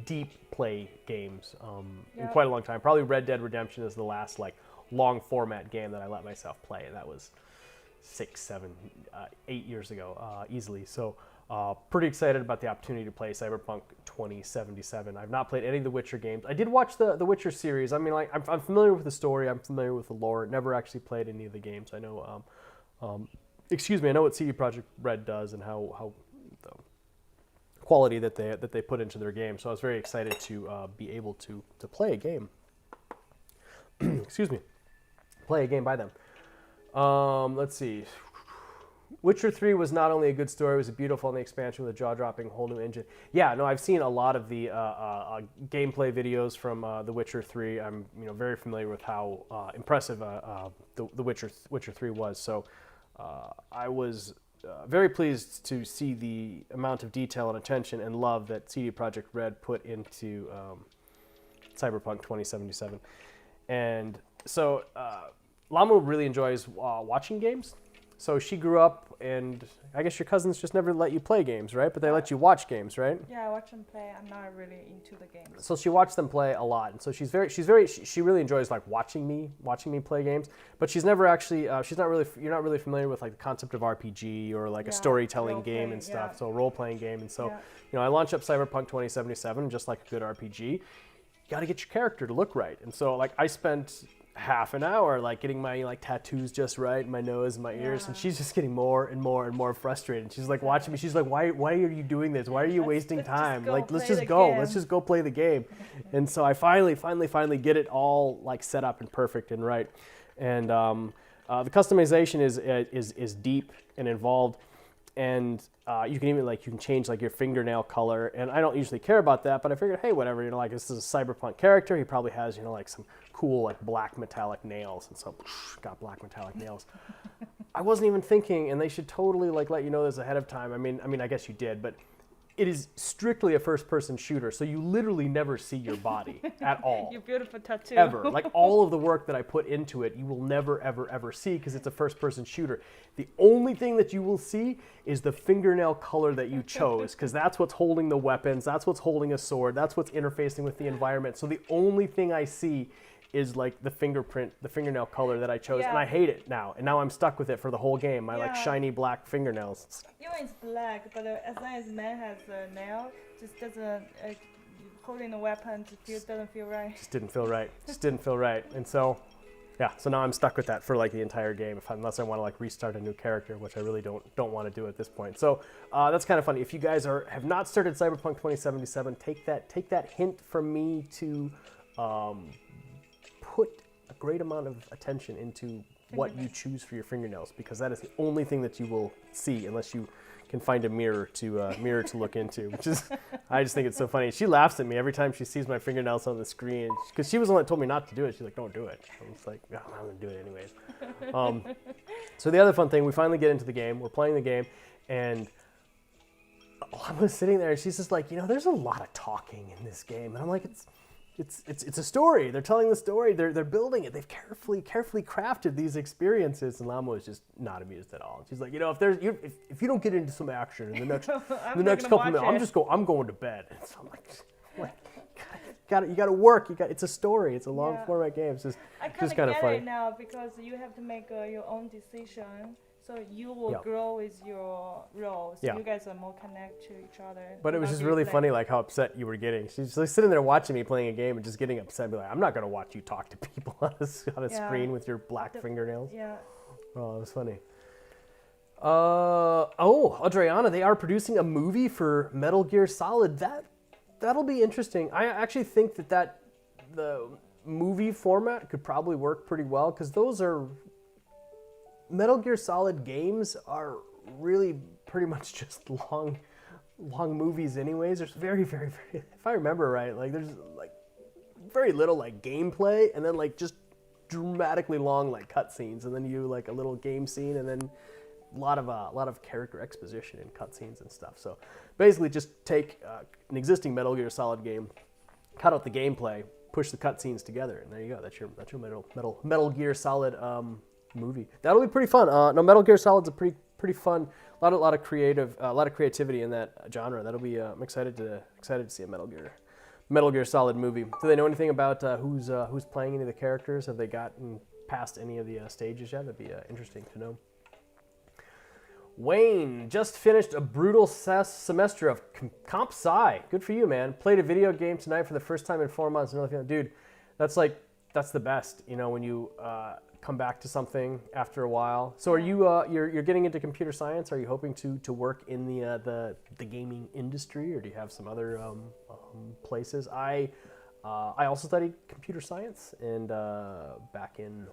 deep play games in quite a long time. Probably Red Dead Redemption is the last long format game that I let myself play, and that was 6, 7, 8 years ago, easily. So pretty excited about the opportunity to play Cyberpunk 2077. I've not played any of the Witcher games. I did watch the Witcher series. I mean, I'm familiar with the story. I'm familiar with the lore. Never actually played any of the games. I know, I know what CD Projekt Red does and how the quality that they put into their game. So I was very excited to be able to play a game. Excuse me, play a game by them. Let's see. Witcher 3 was not only a good story, it was a beautiful and the expansion with a jaw-dropping whole new engine. Yeah, no, I've seen a lot of the gameplay videos from The Witcher 3. I'm very familiar with how impressive the Witcher 3 was. So I was very pleased to see the amount of detail and attention and love that CD Projekt Red put into Cyberpunk 2077. And so Lamu really enjoys watching games. So she grew up, and I guess your cousins just never let you play games, right? But they let you watch games, right? Yeah, I watch them play. I'm not really into the games. So she watched them play a lot, and so she really enjoys like watching me play games. But she's never actually, you're not really familiar with like the concept of RPG or like a storytelling game and stuff. Yeah. So a role playing game, and so I launch up Cyberpunk 2077 just like a good RPG. You got to get your character to look right, and so like I spent half an hour like getting my like tattoos just right, my nose and my ears, and she's just getting more and more and more frustrated. She's like watching me. She's like, why are you doing this? Why are you wasting time? Like let's just go play the game. And so I finally get it all like set up and perfect and right. And the customization is deep and involved. And you can even you can change like your fingernail color, and I don't usually care about that, but I figured, hey, whatever, like this is a cyberpunk character. He probably has like some cool like black metallic nails, and so got black metallic nails. I wasn't even thinking, and they should totally like let you know this ahead of time. I mean, I guess you did, but it is strictly a first-person shooter, so you literally never see your body at all. Your beautiful tattoo. Ever. Like all of the work that I put into it, you will never, ever, ever see because it's a first-person shooter. The only thing that you will see is the fingernail color that you chose, because that's what's holding the weapons, that's what's holding a sword, that's what's interfacing with the environment. So the only thing I see is like the fingernail color that I chose, and I hate it now. And now I'm stuck with it for the whole game. My like shiny black fingernails. Even it's black, but as long as man has a nail, just doesn't holding the weapon doesn't feel right. Just didn't feel right. And so, so now I'm stuck with that for like the entire game, unless I want to like restart a new character, which I really don't want to do at this point. So that's kind of funny. If you guys have not started Cyberpunk 2077, take that hint from me to put a great amount of attention into what you choose for your fingernails, because that is the only thing that you will see unless you can find a mirror to look into, which is, I just think it's so funny. She laughs at me every time she sees my fingernails on the screen, because she was the one that told me not to do it. She's like, don't do it. I was like, oh, I'm going to do it anyways. So the other fun thing, we finally get into the game. We're playing the game, and I was sitting there, and she's just like, there's a lot of talking in this game. And I'm like, it's a story. They're telling the story. They're building it. They've carefully crafted these experiences. And Lama was just not amused at all. She's like, if you don't get into some action in the next couple minutes, I'm going to bed. And so I'm like, you got to work. It's a story. It's a long format game. It's just kind of funny. It now because you have to make your own decision. So you will grow with your role. So you guys are more connected to each other. But it was just really funny, like how upset you were getting. She's like sitting there watching me playing a game and just getting upset. Be like, I'm not going to watch you talk to people on a screen with your black fingernails. Yeah. Oh, it was funny. Adriana, they are producing a movie for Metal Gear Solid. That'll be interesting. I actually think that the movie format could probably work pretty well, because those are Metal Gear Solid games are really pretty much just long movies anyways. There's very, very, very, if I remember right, like there's like very little like gameplay, and then like just dramatically long like cutscenes, and then you like a little game scene, and then a lot of character exposition and cutscenes and stuff. So basically just take an existing Metal Gear Solid game, cut out the gameplay, push the cutscenes together, and there you go. That's your Metal Gear Solid movie. That'll be pretty fun. No, Metal Gear Solid's a pretty fun. A lot of creativity in that genre. That'll be. I'm excited to see a Metal Gear Solid movie. Do they know anything about who's playing any of the characters? Have they gotten past any of the stages yet? That'd be interesting to know. Wayne just finished a brutal semester of comp sci. Good for you, man. Played a video game tonight for the first time in 4 months. Dude, that's the best. When you come back to something after a while. So are you you're getting into computer science? Are you hoping to work in the gaming industry, or do you have some other places? I also studied computer science, and back in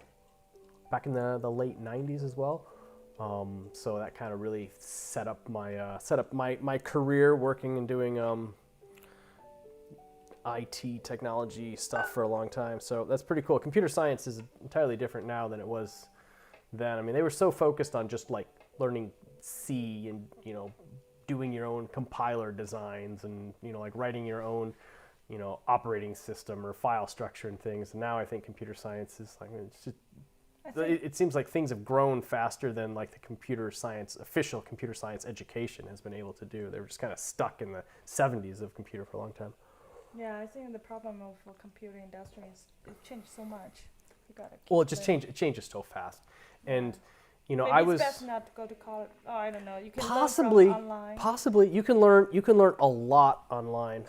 the late 90s as well. So that kind of really set up my career working and doing IT technology stuff for a long time. So that's pretty cool. Computer science is entirely different now than it was then. I mean, they were so focused on just like learning C and, you know, doing your own compiler designs and, you know, like writing your own, you know, operating system or file structure and things. And now I think computer science is like, it's just, it seems like things have grown faster than like the official computer science education has been able to do. They were just kind of stuck in the 70s of computer for a long time. Yeah, I think the problem of the computer industry is it changed so much. You gotta it changes so fast. And you know, maybe it's best not to go to college. Oh, I don't know. You can possibly learn from online. Possibly you can learn a lot online.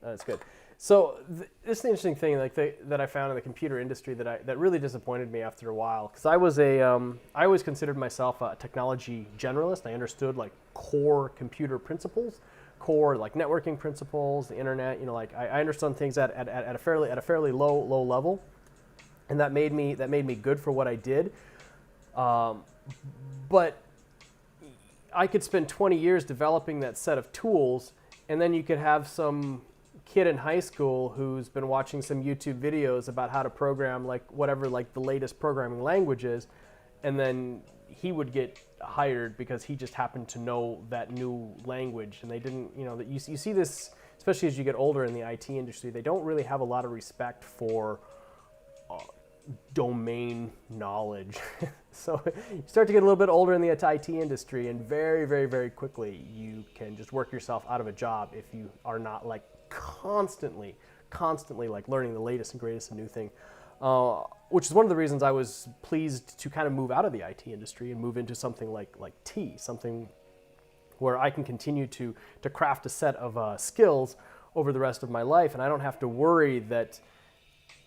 That's good. So this is an interesting thing that I found in the computer industry that really disappointed me after a while, because I always considered myself a technology generalist. I understood like core computer principles, core like networking principles, the internet. You know, like I understood things at a fairly low level, and that made me good for what I did. But I could spend 20 years developing that set of tools, and then you could have some kid in high school who's been watching some YouTube videos about how to program like whatever like the latest programming language is, and then he would get hired because he just happened to know that new language. And they didn't, you know, that you see this, especially as you get older in the IT industry, they don't really have a lot of respect for domain knowledge. So you start to get a little bit older in the IT industry, and very, very, very quickly you can just work yourself out of a job if you are not like constantly like learning the latest and greatest and new thing. Which is one of the reasons I was pleased to kind of move out of the IT industry and move into something like tea, something where I can continue to craft a set of skills over the rest of my life, and I don't have to worry that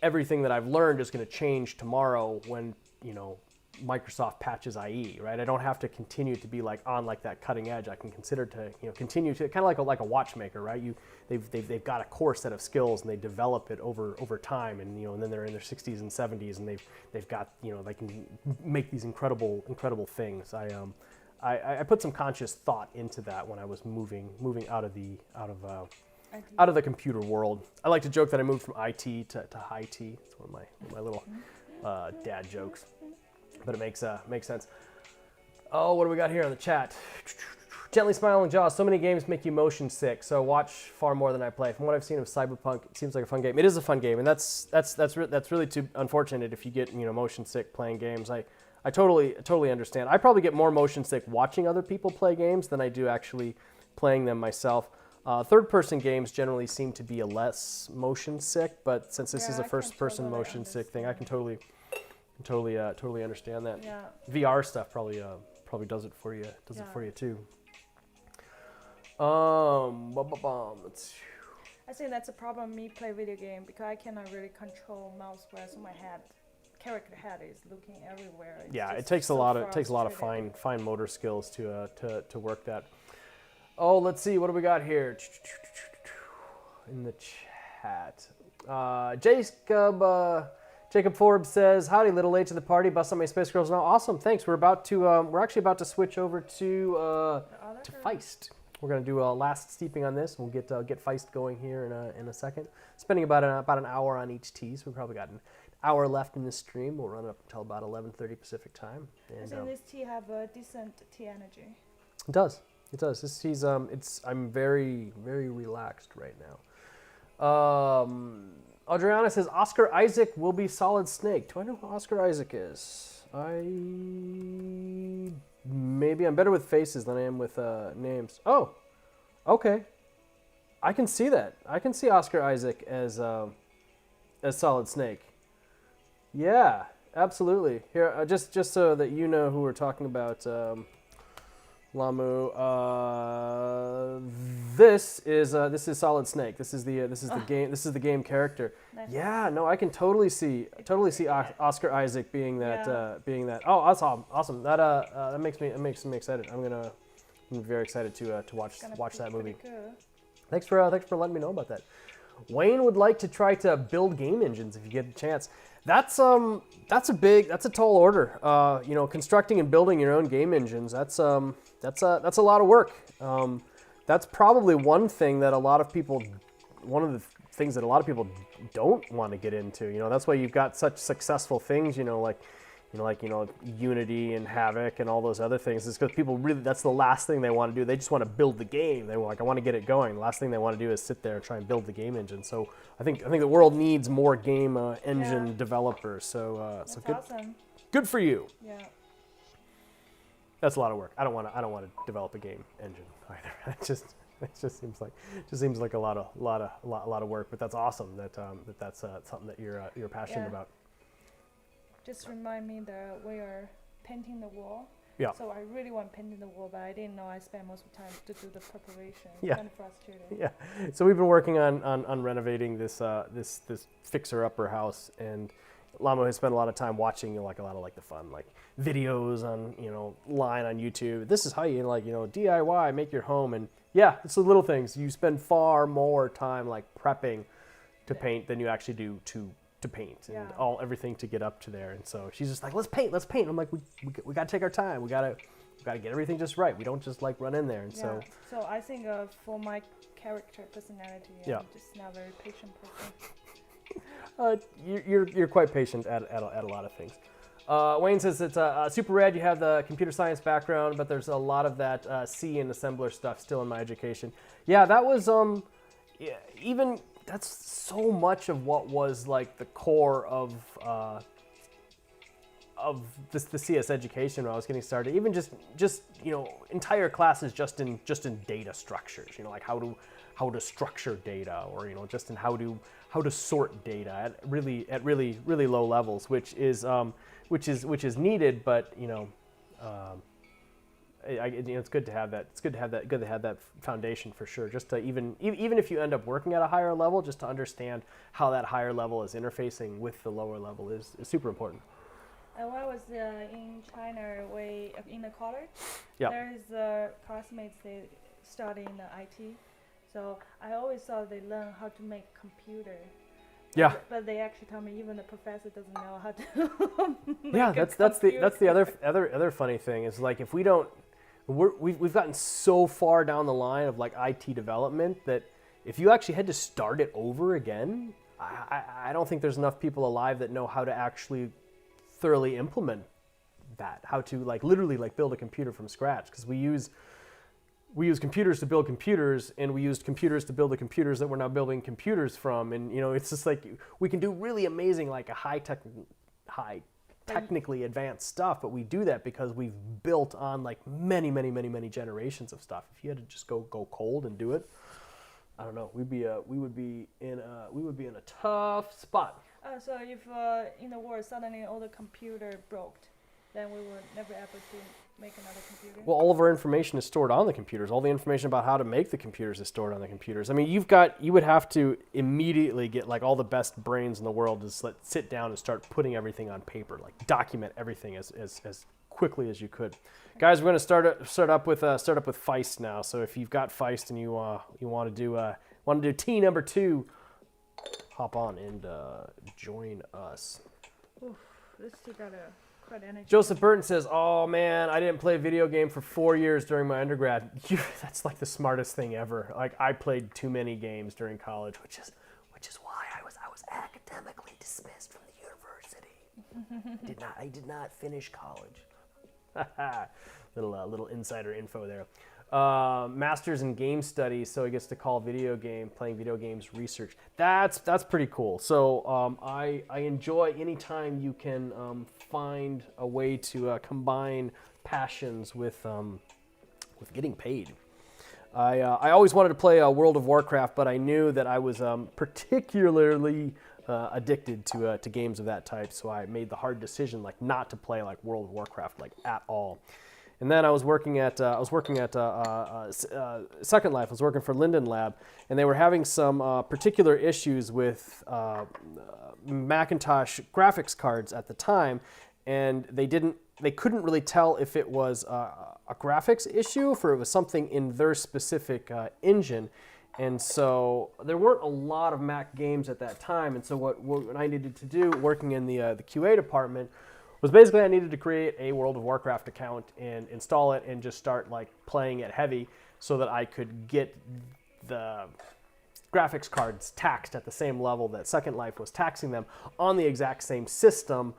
everything that I've learned is going to change tomorrow when, you know, Microsoft patches IE, right? I don't have to continue to be like on like that cutting edge. I can consider to, you know, continue to kind of like a watchmaker, right? They've got a core set of skills, and they develop it over time, and, you know, and then they're in their 60s and 70s, and they've got, you know, they can make these incredible things. I put some conscious thought into that when I was moving out of the computer world. I like to joke that I moved from IT to high T. It's one of my little dad jokes, but it makes sense. Oh, what do we got here on the chat? Gently smiling jaws. So many games make you motion sick. So watch far more than I play. From what I've seen of Cyberpunk, it seems like a fun game. It is a fun game, and that's really too unfortunate if you get, you know, motion sick playing games. I totally understand. I probably get more motion sick watching other people play games than I do actually playing them myself. Third-person games generally seem to be a less motion sick, but since this is a first-person motion sick thing, I can totally understand that. Yeah. VR stuff probably does it for you. It for you too. Let's. I think that's a problem. Me play video game because I cannot really control mouse where so my character head is looking everywhere. It takes a lot of fine motor skills to work that. Oh, let's see. What do we got here in the chat? Jacob Forbes says, "Howdy, little late to the party. Bust on my Space Girls now. Awesome, thanks. We're actually about to switch over to Feist. We're gonna do a last steeping on this. We'll get Feist going here in a second. Spending about an hour on each tea, so we probably got an hour left in this stream. We'll run up until about 11:30 Pacific time. And, I think this tea have a decent tea energy. It does. This tea's I'm very, very relaxed right now. Adriana says Oscar Isaac will be Solid Snake. Do I know who Oscar Isaac is? Maybe I'm better with faces than I am with names. Oh, okay. I can see that. I can see Oscar Isaac as Solid Snake. Yeah, absolutely. Here, just so that you know who we're talking about. Lamu, this is Solid Snake. This is the game. This is the game character. Nice. Yeah, no, I can totally see Oscar Isaac being that. Oh, that's awesome. That makes me excited. I'm very excited to watch that movie. Cool. Thanks for letting me know about that. Wayne would like to try to build game engines if you get a chance. That's a tall order. Constructing and building your own game engines, that's a lot of work. That's probably one of the things that a lot of people don't want to get into. That's why you've got such successful things, like Unity and Havoc and all those other things. Is because people really, that's the last thing they want to do. They just want to build the game. I want to get it going. The last thing they want to do is sit there and try and build the game engine. So I think the world needs more game engine developers. So That's good, awesome. good for you. Yeah. That's a lot of work. I don't want to develop a game engine either. It just seems like a lot of work. But that's awesome. That's something that you're passionate about. Just remind me that we are painting the wall. Yeah. So I really want painting the wall, but I didn't know I spent most of the time to do the preparation. Yeah. Kind of frustrating. Yeah. So we've been working on renovating this fixer-upper house, and Lamo has spent a lot of time watching a lot of the fun videos on line on YouTube. This is how you DIY, make your home, and yeah, it's the little things. You spend far more time prepping to paint than you actually do to paint and everything to get up to there. And so she's just like, let's paint. I'm like, we got to take our time. We got to get everything just right. We don't just run in there. And so I think for my character personality, I'm just not a very patient person. You're quite patient at a lot of things. Wayne says it's super rad. You have the computer science background, but there's a lot of that C and assembler stuff still in my education. Yeah, that was even. That's so much of what was the core of the CS education when I was getting started. Even just entire classes just in data structures. How to structure data, or just in how to sort data at really low levels, which is needed. But it's good to have that. It's good to have that foundation for sure. Just to even if you end up working at a higher level, just to understand how that higher level is interfacing with the lower level is super important. And when I was in China, in the college, Yeah. there's classmates they study in the IT. So I always thought they learn how to make computer. Yeah. But they actually tell me even the professor doesn't know how to. Yeah, that's the other funny thing is if we don't. We've gotten so far down the line of IT development that if you actually had to start it over again, I don't think there's enough people alive that know how to actually thoroughly implement that. How to literally build a computer from scratch, because we use computers to build computers, and we used computers to build the computers that we're now building computers from, and it's just we can do really amazing technically advanced stuff, but we do that because we've built on many generations of stuff. If you had to just go cold and do it, I don't know, we would be in a tough spot. So if in the world suddenly all the computer broke, then we would never able to make another computer. Well, all of our information is stored on the computers. All the information about how to make the computers is stored on the computers. I mean, you would have to immediately get all the best brains in the world to sit down and start putting everything on paper, document everything as quickly as you could. Guys, we're going to start up with Feist now. So if you've got Feist and you want to do T number 2, hop on and join us. Oof, this tea got quite energy. Joseph Burton says, "Oh man, I didn't play a video game for 4 years during my undergrad." That's the smartest thing ever. I played too many games during college, which is why I was academically dismissed from the university. I did not finish college. Little insider info there. Masters in game studies, so he gets to call playing video games research. That's pretty cool. So I enjoy anytime you can find a way to combine passions with getting paid. I always wanted to play World of Warcraft, but I knew that I was particularly addicted to games of that type. So I made the hard decision not to play World of Warcraft at all. And then I was working at Second Life. I was working for Linden Lab, and they were having some particular issues with Macintosh graphics cards at the time, and they couldn't really tell if it was a graphics issue or if it was something in their specific engine. And so there weren't a lot of Mac games at that time. And so what I needed to do, working in the QA department, was basically I needed to create a World of Warcraft account and install it and just start like playing it heavy so that I could get the graphics cards taxed at the same level that Second Life was taxing them on the exact same system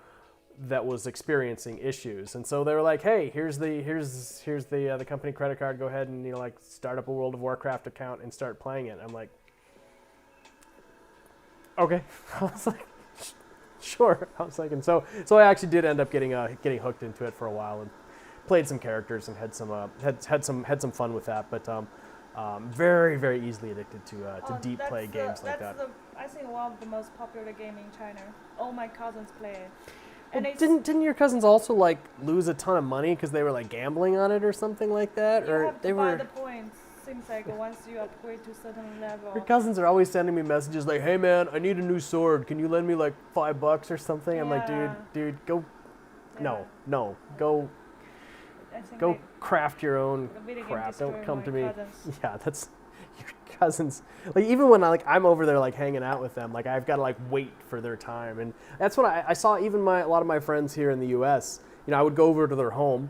that was experiencing issues. And so they were like, hey, here's the company credit card, go ahead and like start up a World of Warcraft account and start playing it. I'm like, okay. I was like, sure. I was like, and so I actually did end up getting hooked into it for a while and played some characters and had some fun with that. But very, very easily addicted to deep play games like that. I think one of the most popular game in China. All my cousins play it. And didn't your cousins also like lose a ton of money because they were like gambling on it or something like that? You or have to they buy were. the points. Seems like once you upgrade to a certain level. Your cousins are always sending me messages like, "Hey man, I need a new sword. Can you lend me like $5 or something?" I'm like, dude, go. Yeah. No, go craft your own crap. Don't come to me. Cousins. Yeah, that's your cousins. Like even when I'm over there like hanging out with them, like I've got to like wait for their time, and that's what I saw. Even a lot of my friends here in the U.S. You know, I would go over to their home.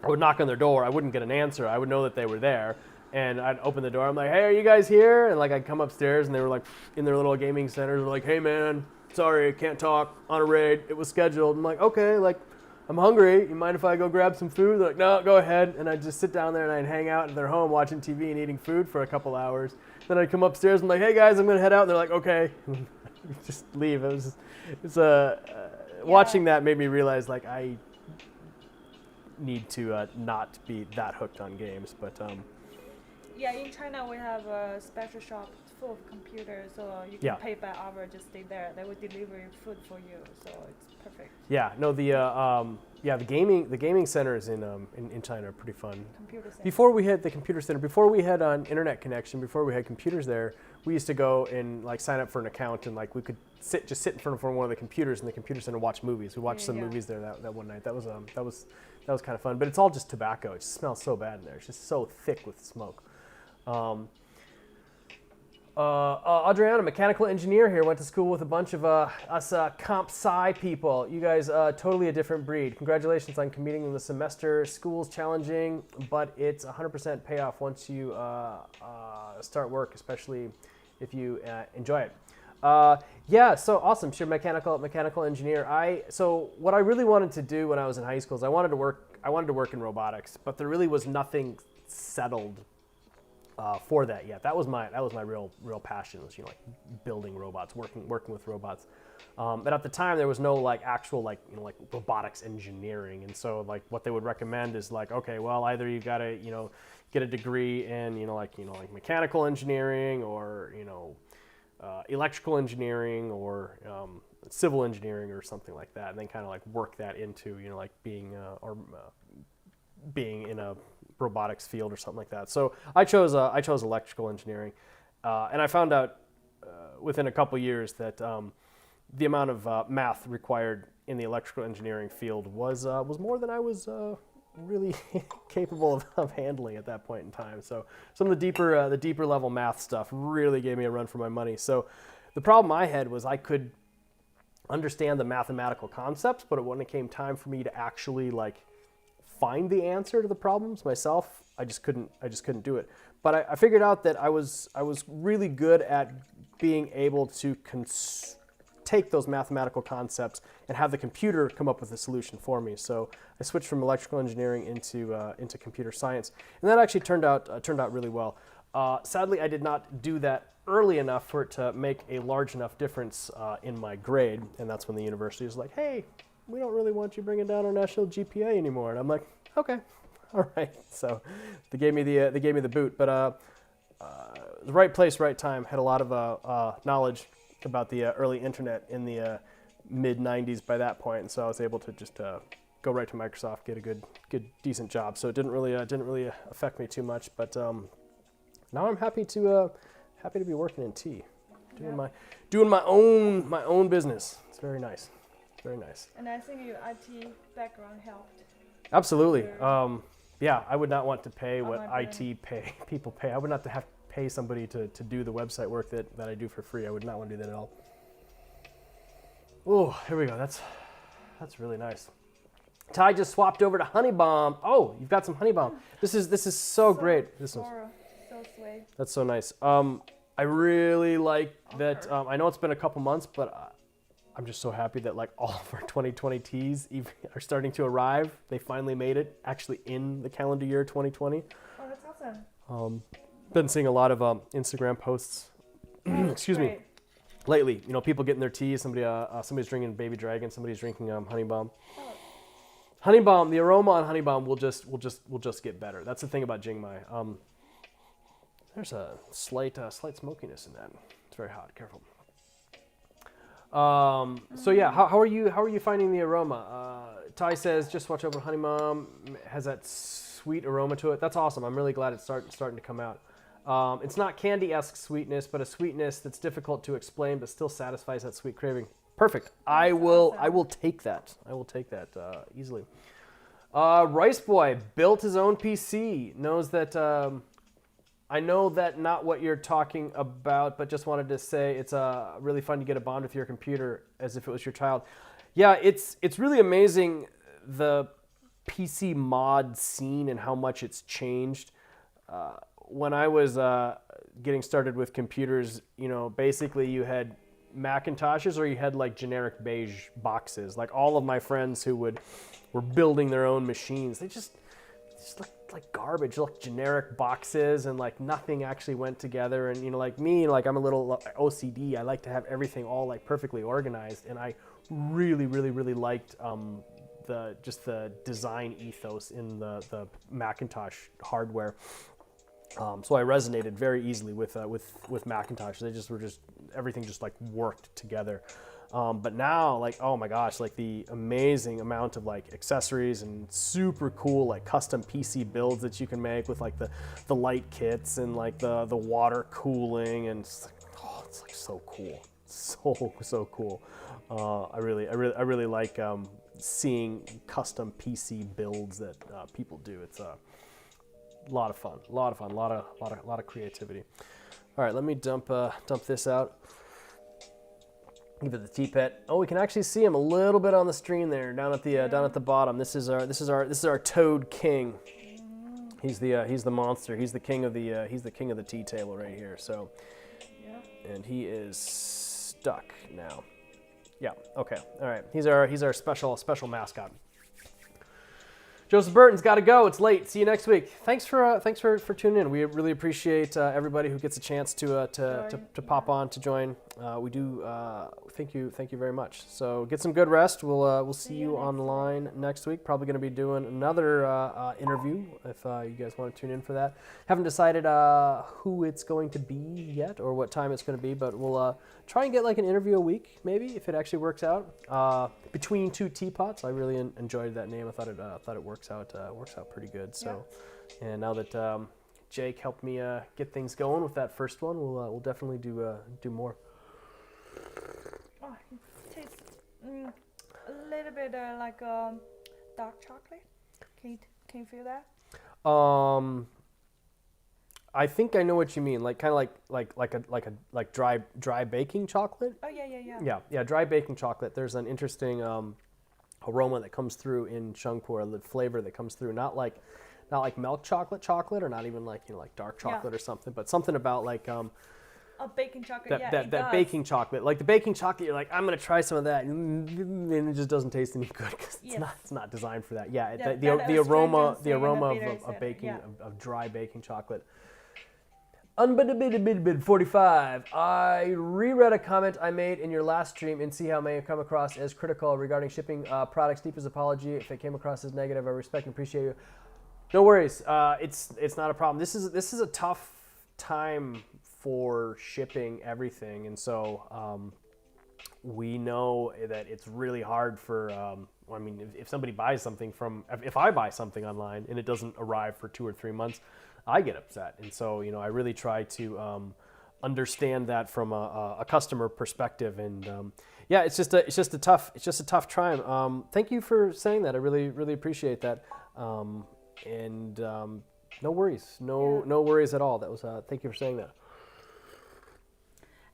I would knock on their door. I wouldn't get an answer. I would know that they were there, and I'd open the door. I'm like, "Hey, are you guys here?" And like I'd come upstairs, and they were like in their little gaming centers. They're like, "Hey, man, sorry, can't talk on a raid. It was scheduled." I'm like, "Okay, like." I'm hungry. You mind if I go grab some food? They're like, no, go ahead. And I'd just sit down there and I'd hang out in their home watching TV and eating food for a couple hours. Then I'd come upstairs and I'm like, hey guys, I'm gonna head out. And they're like, okay, just leave. Watching that made me realize like I need to not be that hooked on games. But yeah, in China we have a special shop full of computers, so you can pay by hour. Just stay there. They will deliver food for you, so it's perfect. Yeah, no, the gaming centers in China are pretty fun. Computer center. Before we had the computer center, before we had an internet connection, before we had computers there, we used to go and like sign up for an account and like we could sit in front of one of the computers in the computer center and watch movies. We watched some movies there that one night. That was kind of fun. But it's all just tobacco. It just smells so bad in there. It's just so thick with smoke. Adriana, mechanical engineer here, went to school with a bunch of us comp sci people. You guys, totally a different breed. Congratulations on completing the semester. School's challenging, but it's 100% payoff once you start work, especially if you enjoy it. Yeah, so awesome. Sure, mechanical engineer. So what I really wanted to do when I was in high school is I wanted to work in robotics, but there really was nothing settled for that yet. That was my real passion, was like building robots, working with robots. But at the time there was no like actual like robotics engineering, and so like what they would recommend is like, okay, well either you got to get a degree in like mechanical engineering or electrical engineering or civil engineering or something like that, and then kind of like work that into like being in a robotics field or something like that. So I chose electrical engineering, and I found out within a couple years that the amount of math required in the electrical engineering field was more than I was really capable of handling at that point in time. So some of the deeper level math stuff really gave me a run for my money. So the problem I had was I could understand the mathematical concepts, but when it came time for me to actually like find the answer to the problems myself, I just couldn't do it. But I figured out that I was really good at being able to take those mathematical concepts and have the computer come up with a solution for me. So I switched from electrical engineering into computer science, and that actually turned out really well. Sadly, I did not do that early enough for it to make a large enough difference in my grade, and that's when the university was like, "Hey, we don't really want you bringing down our national GPA anymore." And I'm like, okay, all right. So they gave me the boot, but the right place, right time. Had a lot of knowledge about the early internet in the mid '90s by that point, and so I was able to just go right to Microsoft, get a good decent job. So it didn't really affect me too much. But now I'm happy to be working in T, doing my own business. It's very nice. Very nice. And I think your IT background helped. Absolutely. Yeah, I would not want to pay what IT people pay. I would not have to pay somebody to do the website work that I do for free. I would not want to do that at all. Oh, here we go. That's really nice. Ty just swapped over to Honey Bomb. Oh, you've got some Honey Bomb. This is so great. This is so sweet. That's so nice. I really like that. I know it's been a couple months, but I'm just so happy that like all of our 2020 teas even are starting to arrive. They finally made it actually in the calendar year 2020. Oh, that's awesome. Been seeing a lot of Instagram posts. Excuse me. Lately, people getting their tea. Somebody's drinking Baby Dragon. Somebody's drinking Honey Bomb. Oh. Honey Bomb. The aroma on Honey Bomb will just get better. That's the thing about Jingmai. There's a slight smokiness in that. It's very hot. Careful. So yeah, how are you finding the aroma? Ty says just watch over Honey Bomb. Has that sweet aroma to it. That's awesome. I'm really glad it's starting to come out. It's not candy-esque sweetness, but a sweetness that's difficult to explain, but still satisfies that sweet craving. Perfect. I will take that. I will take that easily. Rice Boy built his own PC. Knows that. I know that not what you're talking about, but just wanted to say it's really fun to get a bond with your computer as if it was your child. Yeah, it's really amazing the PC mod scene and how much it's changed. When I was getting started with computers, basically you had Macintoshes or you had like generic beige boxes. Like all of my friends who were building their own machines, they just looked like garbage, like generic boxes, and like nothing actually went together. And like me, like I'm a little OCD. I like to have everything all like perfectly organized, and I really liked the design ethos in the Macintosh hardware. So I resonated very easily with Macintosh. They were everything just like worked together. But now, like, oh my gosh, like the amazing amount of like accessories and super cool like custom PC builds that you can make with like the light kits and like the water cooling, and it's like so cool, so cool. I really like seeing custom PC builds that people do. It's a lot of fun, a lot of creativity. All right, let me dump this out. Give it the tea pet. Oh, we can actually see him a little bit on the stream there, down at the bottom. This is our Toad King. He's the monster. He's the king of the tea table right here. So, and he is stuck now. Yeah. Okay. All right. He's our special mascot. Joseph Burton's got to go. It's late. See you next week. Thanks for tuning in. We really appreciate everybody who gets a chance to pop on to join. We do thank you very much. So get some good rest. We'll see you online next week. Probably going to be doing another interview if you guys want to tune in for that. Haven't decided who it's going to be yet or what time it's going to be, but we'll try and get like an interview a week maybe if it actually works out. Between Two Teapots. I really enjoyed that name. I thought it works out pretty good. So, and now that Jake helped me get things going with that first one, we'll definitely do more. Oh, it tastes a little bit like dark chocolate. Can you feel that? I think I know what you mean. Like kind of like dry baking chocolate. Oh yeah. Yeah, dry baking chocolate. There's an interesting aroma that comes through in Shengpu, the flavor that comes through. Not like milk chocolate, or not even like like dark chocolate or something, but something about like a baking chocolate. That baking chocolate, like the baking chocolate. You're like, I'm gonna try some of that, and it just doesn't taste any good because it's not designed for that. Yeah, the aroma of baking of dry baking chocolate. Unbid 45. I reread a comment I made in your last stream and see how it may have come across as critical regarding shipping products. Deepest apology if it came across as negative. I respect and appreciate you. No worries. It's not a problem. This is a tough time for shipping everything, and so we know that it's really hard for. If somebody buys something if I buy something online and it doesn't arrive for 2 or 3 months, I get upset. And so, I really try to understand that from a customer perspective. And it's just a tough time. Thank you for saying that. I really appreciate that. No worries. No worries at all. That was thank you for saying that.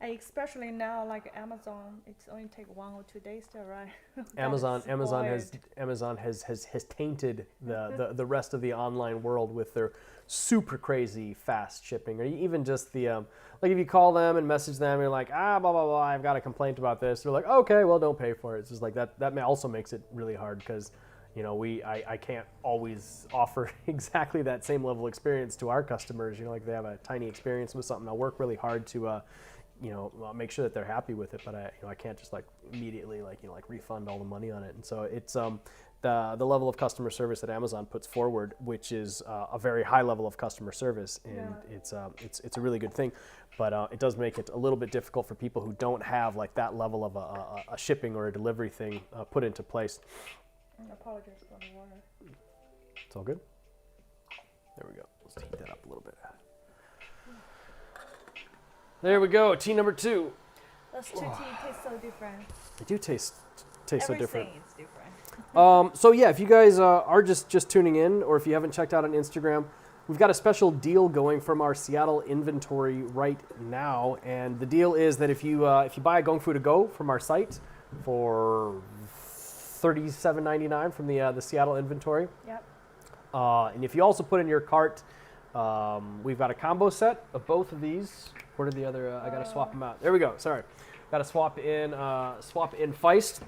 And especially now, like Amazon, it's only take 1 or 2 days to arrive. Amazon Spoiled. has tainted the rest of the online world with their super crazy fast shipping, or even just the like if you call them and message them, you're like blah blah blah, I've got a complaint about this. They're like, okay, well don't pay for it. It's just like that. That also makes it really hard because I can't always offer exactly that same level of experience to our customers. Like they have a tiny experience with something. I'll work really hard to make sure that they're happy with it, but I can't just like immediately refund all the money on it. And so it's the level of customer service that Amazon puts forward, which is a very high level of customer service, and it's a really good thing. But it does make it a little bit difficult for people who don't have like that level of a shipping or a delivery thing put into place. I apologize for the water. It's all good. There we go. Let's heat that up a little bit. There we go. Tea number 2. Those two tea taste so different. They do taste so different. Everything is different. So yeah, if you guys are just tuning in, or if you haven't checked out on Instagram, we've got a special deal going from our Seattle inventory right now, and the deal is that if you buy a Gongfu to go from our site for $37.99 from the Seattle inventory, Yep. and if you also put in your cart, we've got a combo set of both of these. Where did the other? I gotta swap them out. There we go. Sorry, got to swap in Feist.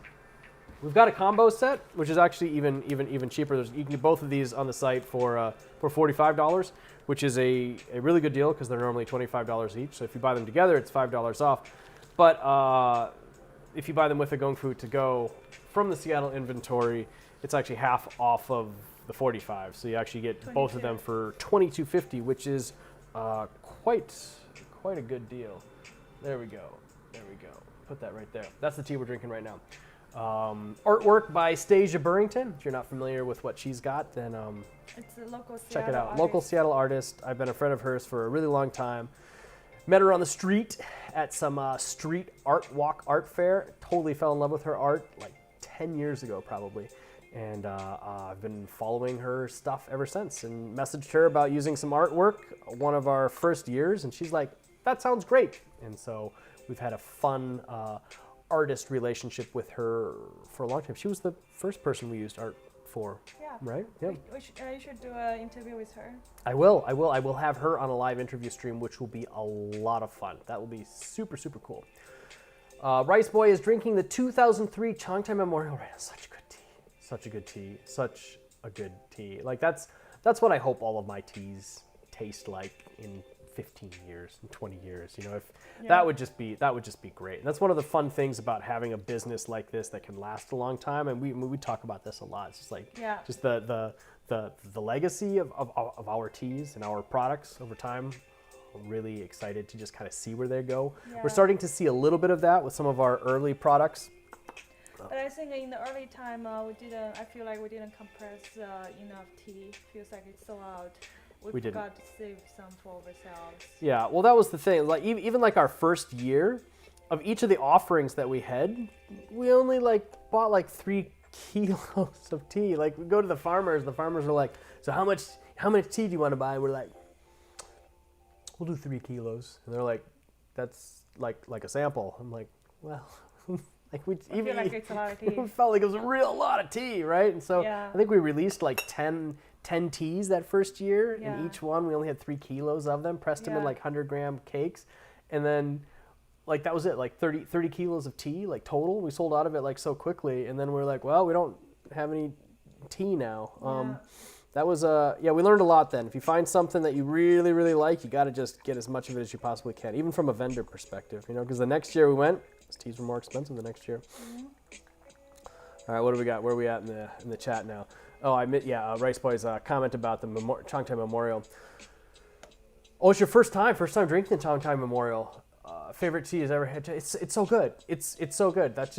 We've got a combo set, which is actually even cheaper. You can get both of these on the site for $45, which is a really good deal because they're normally $25 each. So if you buy them together, it's $5 off. But if you buy them with a Gongfu to go from the Seattle inventory, it's actually half off of the 45. So you actually get both of them for $22.50, which is quite a good deal. There we go. Put that right there. That's the tea we're drinking right now. Artwork by Stasia Burrington. If you're not familiar with what she's got, then It's a local Seattle check it out. artist. Local Seattle artist. I've been a friend of hers for a really long time. Met her on the street at some street art fair. Totally fell in love with her art like 10 years ago probably. And I've been following her stuff ever since and messaged her about using some artwork one of our first years. And she's like, that sounds great. And so we've had a fun artist relationship with her for a long time. She was the first person we used art for, right? Yeah. You should do an interview with her. I will have her on a live interview stream, which will be a lot of fun. That will be super, super cool. Rice Boy is drinking the 2003 Changtai Memorial. Right, such a good tea. Such a good tea. Such a good tea. Like that's what I hope all of my teas taste like in 15 years and 20 years. If that would just be great. And that's one of the fun things about having a business like this that can last a long time. And we talk about this a lot. It's just like just the legacy of our teas and our products over time. I'm really excited to just kind of see where they go. Yeah. We're starting to see a little bit of that with some of our early products. But I think in the early time, I feel like we didn't compress enough tea. Feels like it's so out. We forgot to save some for ourselves. Yeah, well, that was the thing. Like even like our first year of each of the offerings that we had, we only bought like 3 kilos of tea. Like we go to the farmers are like, so how much tea do you want to buy? We're like, we'll do 3 kilos. And they're like, that's like a sample. I'm like, well, like we feel like it's a lot of tea. We felt like it was a lot of tea, right? And so I think we released like 10 teas that first year, and each one we only had 3 kilos of them, pressed them in like 100-gram cakes, and then like that was it, like 30 kilos of tea like total. We sold out of it like so quickly, and then we're like, well, we don't have any tea now. That was we learned a lot then. If you find something that you really, really like, you got to just get as much of it as you possibly can, even from a vendor perspective, because the next year we went, teas were more expensive the next year. All right, what do we got? Where are we at in the chat now? Oh, Rice Boy's comment about the Changtai Memorial. Oh, it's your first time drinking the Changtai Memorial. Favorite tea you've ever had? It's so good. It's so good. That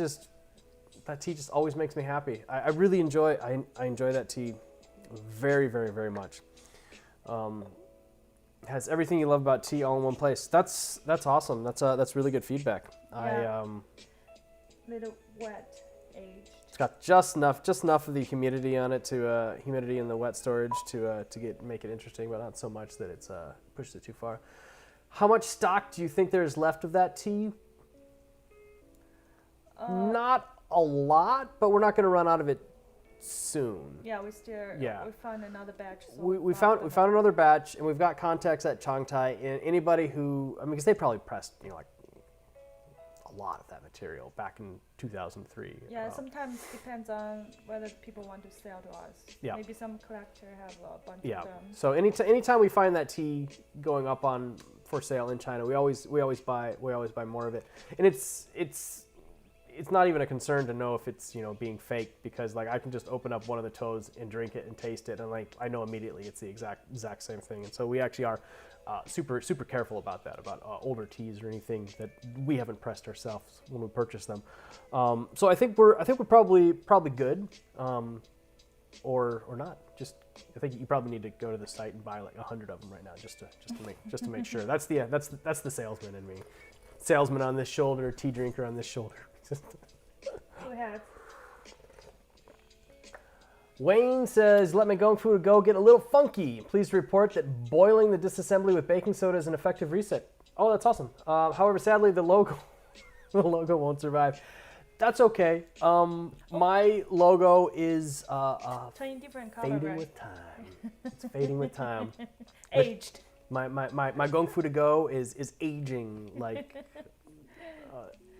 tea just always makes me happy. I really enjoy. I enjoy that tea very, very, very much. Has everything you love about tea all in one place. That's awesome. That's really good feedback. Little wet age. got just enough of the humidity on it to humidity in the wet storage to make it interesting, but not so much that it's pushed it too far. How much stock do you think there's left of that tea? Not a lot, but we're not going to run out of it soon. Yeah, we found another batch. So we found another batch, and we've got contacts at Changtai. And anybody who, I mean, because they probably pressed, like a lot of that material back in 2003. Yeah, sometimes depends on whether people want to sell to us. Yeah. Maybe some collector have a bunch Yeah. of them. So anytime we find that tea going up for sale in China, we always buy more of it, and it's not even a concern to know if it's being faked, because like I can just open up one of the toes and drink it and taste it, and like I know immediately it's the exact same thing. And so we actually are super careful about that, about older teas or anything that we haven't pressed ourselves when we purchase them. So I think we're probably good, or not. I think you probably need to go to the site and buy like 100 of them right now just to make sure. That's the salesman in me. Salesman on this shoulder, tea drinker on this shoulder. Go ahead. Wayne says, let my Gongfu go get a little funky. Please report that boiling the disassembly with baking soda is an effective reset. Oh, that's awesome. However, sadly, the logo won't survive. That's okay. My logo is Turning different color, fading right? with time. It's fading with time. Aged. My Gongfu to go is aging like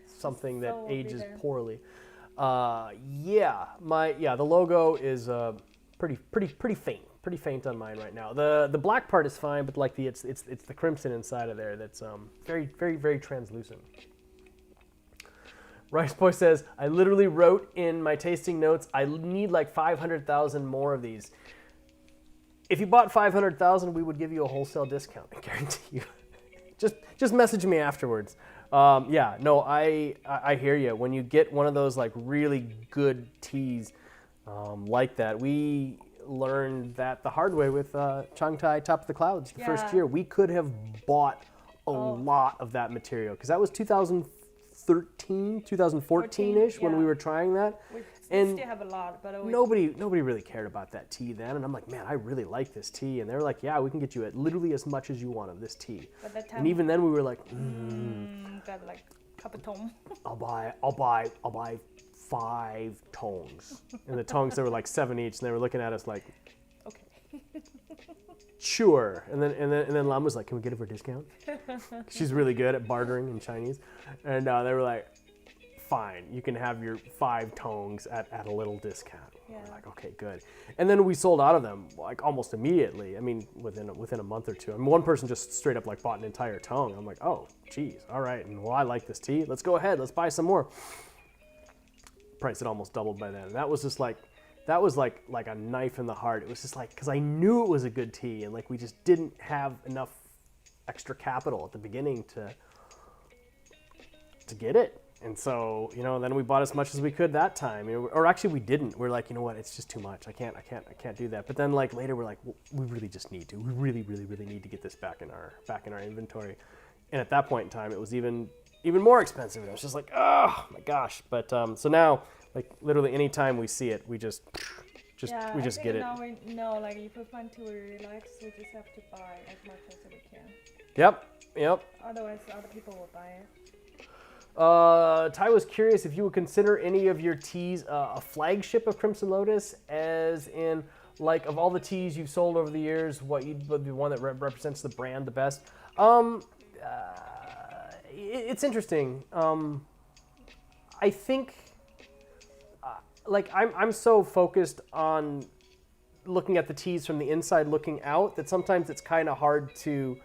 something that So ages bitter. poorly. The logo is pretty faint on mine right now. The black part is fine, but like it's the crimson inside of there that's very translucent. Rice Boy says, I literally wrote in my tasting notes, I need like 500,000 more of these. If you bought 500,000, we would give you a wholesale discount, I guarantee you. Just message me afterwards. I hear you. When you get one of those like really good teas like that, we learned that the hard way with Changtai Top of the Clouds the first year. We could have bought a lot of that material, because that was 2013, 2014-ish when we were trying that. We And still have a lot, but nobody really cared about that tea then. And I'm like, man, I really like this tea. And they were like, yeah, we can get you at literally as much as you want of this tea. But that time, And even then we were like, got like couple ton. I'll buy 5 tongs. And the tongs, they were like 7 each, and they were looking at us like, Okay. sure. And then Lam was like, can we get it for a discount? She's really good at bartering in Chinese. And they were like, fine, you can have your 5 tongs at a little discount. Yeah. We're like, okay, good. And then we sold out of them like almost immediately. I mean, within a month or two. I mean, one person just straight up like bought an entire tong. I'm like, oh, geez, all right. And well, I like this tea. Let's go ahead. Let's buy some more. Price had almost doubled by then. And that was just like, like a knife in the heart. It was just like, because I knew it was a good tea, and like we just didn't have enough extra capital at the beginning to get it. And so, then we bought as much as we could that time. Or actually we didn't. We're like, you know what, it's just too much. I can't do that. But then like later we're like, well, we really just need to. We really need to get this back in our inventory. And at that point in time, it was even more expensive. And I was just like, oh my gosh. But so now, like literally any time we see it, we just get it. Now we know, like if we find tea we really like, so we just have to buy as much as we can. Yep. Otherwise, other people will buy it. Ty was curious if you would consider any of your teas a flagship of Crimson Lotus, as in, like, of all the teas you've sold over the years, what would be one that represents the brand the best? It's interesting. I think, like, I'm so focused on looking at the teas from the inside looking out that sometimes it's kind of hard to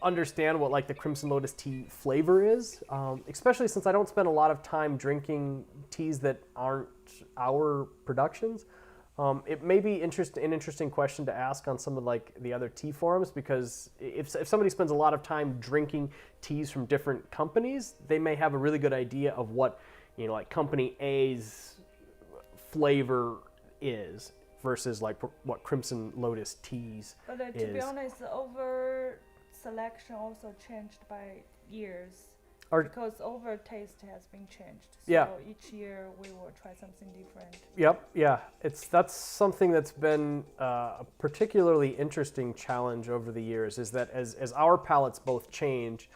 understand what like the Crimson Lotus tea flavor is, especially since I don't spend a lot of time drinking teas that aren't our productions. It may be an interesting question to ask on some of like the other tea forums, because if somebody spends a lot of time drinking teas from different companies, they may have a really good idea of what like company A's flavor is versus like what Crimson Lotus teas But to be honest, over selection also changed by years. because over taste has been changed. So Yeah. each year we will try something different. Yep, yeah. That's something that's been a particularly interesting challenge over the years, is that as our palates both change,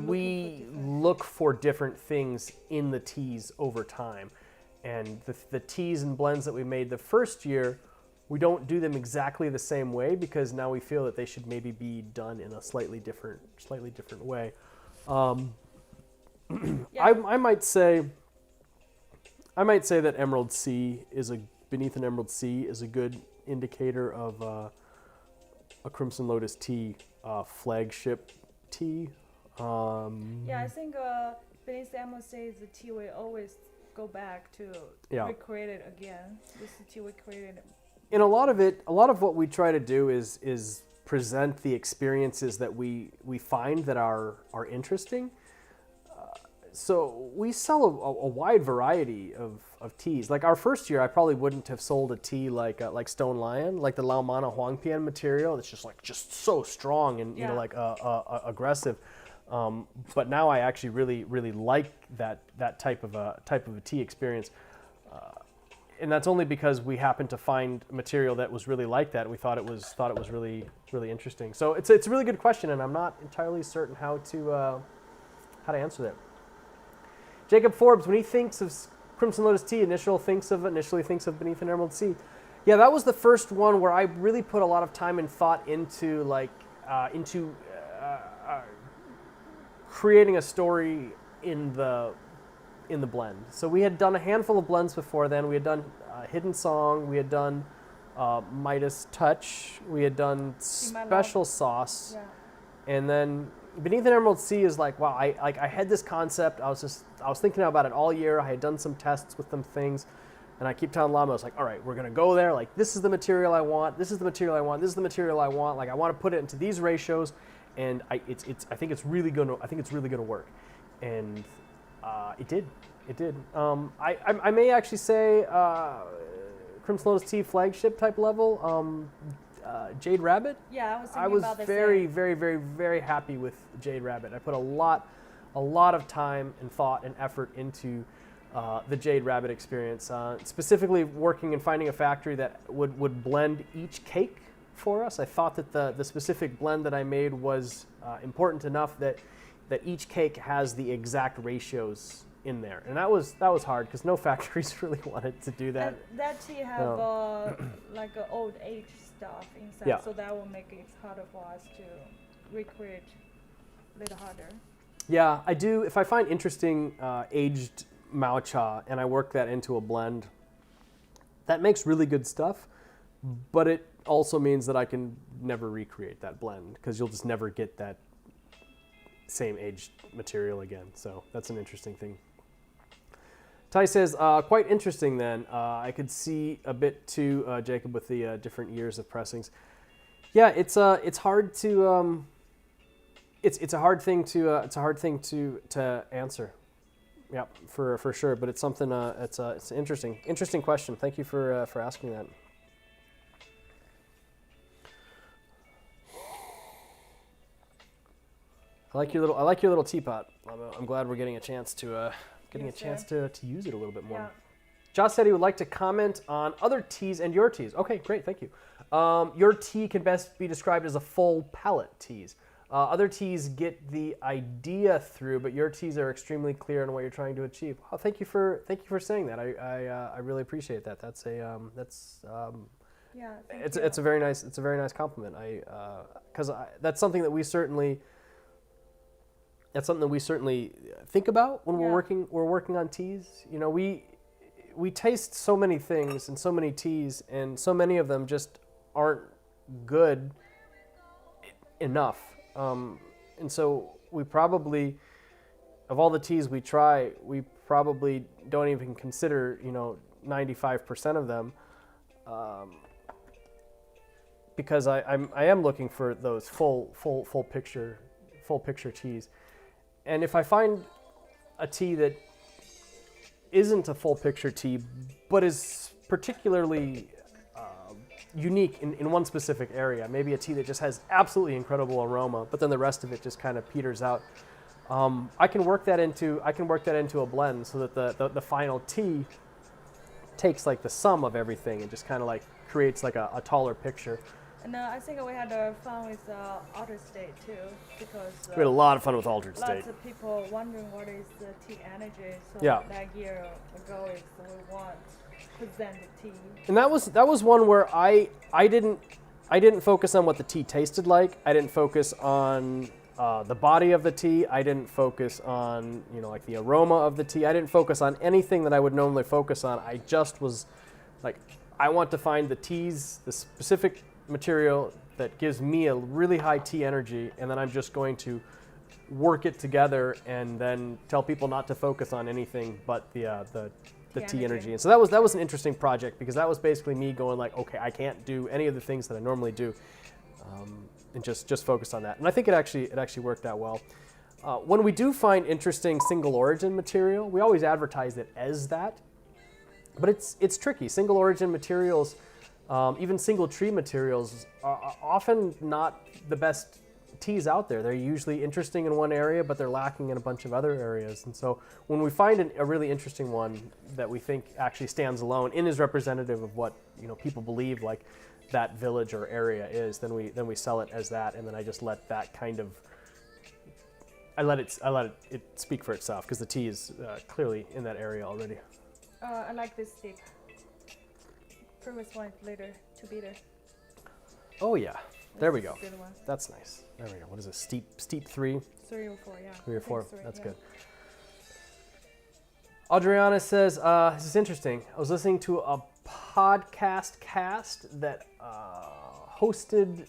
we look for different things in the teas over time. And the teas and blends that we made the first year, we don't do them exactly the same way because now we feel that they should maybe be done in a slightly different way. Yeah. I might say that Emerald Sea beneath an Emerald Sea is a good indicator of a Crimson Lotus tea flagship tea. Yeah, I think Beneath the Emerald Sea is the tea we always go back to recreate it again. This is the tea we created. In a lot of what we try to do is present the experiences that we find that are interesting. So we sell a wide variety of teas. Like our first year, I probably wouldn't have sold a tea like Stone Lion, like the Lao Mana Huangpian material. It's just so strong and aggressive. But now I actually really like that type of a tea experience. And that's only because we happened to find material that was really like that. We thought it was really interesting. So it's a really good question, and I'm not entirely certain how to answer that. Jacob Forbes, when he thinks of Crimson Lotus tea, initially thinks of Beneath an Emerald Sea. Yeah, that was the first one where I really put a lot of time and thought into creating a story in the blend. So we had done a handful of blends before then. We had done Hidden Song, we had done Midas Touch, we had done Special Sauce, and then Beneath an Emerald Sea is like, wow, I had this concept. I was thinking about it all year. I had done some tests with some things, and I keep telling Llama, I was like, all right, we're gonna go there. Like, this is the material I want. This is the material I want. This is the material I want. Like, I want to put it into these ratios, and I think it's really gonna work, and it did. I may actually say Crimson Lotus tea flagship type level. Jade Rabbit. Yeah, I was very happy with Jade Rabbit. I put a lot of time and thought and effort into the Jade Rabbit experience, specifically working and finding a factory that would blend each cake for us. I thought that the specific blend that I made was important enough that each cake has the exact ratios in there, and that was hard because no factories really wanted to do that. That tea have like old age stuff inside, so that will make it harder for us to recreate a little harder. Yeah, I do. If I find interesting aged Mao-cha and I work that into a blend, that makes really good stuff, but it also means that I can never recreate that blend because you'll just never get that same aged material again. So that's an interesting thing. Ty says, quite interesting then. I could see a bit too, Jacob, with the different years of pressings. Yeah, it's hard to it's a hard thing to answer. Yeah, for sure. But it's something. It's an interesting question. Thank you for asking that. I like your little teapot. I'm glad we're getting a chance to use it a little bit more. Yeah. Josh said he would like to comment on other teas and your teas. Okay, great, thank you. Your tea can best be described as a full palate teas. Other teas get the idea through, but your teas are extremely clear on what you're trying to achieve. Oh, thank you for saying that. I really appreciate that. That's it's a very nice compliment. Because that's something that we certainly think about when we're working on teas. You know, we taste so many things and so many teas, and so many of them just aren't good enough. And so we probably, of all the teas we try, we probably don't even consider 95% of them, because I am looking for those full picture teas. And if I find a tea that isn't a full picture tea, but is particularly unique in one specific area, maybe a tea that just has absolutely incredible aroma, but then the rest of it just kind of peters out, I can work that into a blend so that the final tea takes like the sum of everything and just kind of like creates like a taller picture. And I think we had fun with Altered State too, because We had a lot of fun with Altered State. lots of people wondering what is the tea energy. So Yeah. that year ago is we want to present the tea. And that was one where I didn't focus on what the tea tasted like. I didn't focus on the body of the tea. I didn't focus on like the aroma of the tea. I didn't focus on anything that I would normally focus on. I just was like, I want to find the specific material that gives me a really high tea energy, and then I'm just going to work it together and then tell people not to focus on anything but the tea energy. And so that was an interesting project, because that was basically me going like, okay, I can't do any of the things that I normally do, and just focus on that. And I think it actually worked out well. When we do find interesting single origin material, we always advertise it as that, but it's tricky. Single origin materials, even single tree materials, are often not the best teas out there. They're usually interesting in one area, but they're lacking in a bunch of other areas. And so when we find a really interesting one that we think actually stands alone and is representative of what people believe like that village or area is, then we sell it as that, and then I just let that kind of I let it speak for itself, because the tea is clearly in that area already. I like this stick. Previous one is later, 2 bitter. Oh yeah, there we go. Good one. That's nice. There we go. What is it? Steep 3? 3 or 4, yeah. 3 or 4. Three, That's yeah. good. Adriana says, this is interesting. I was listening to a podcast that hosted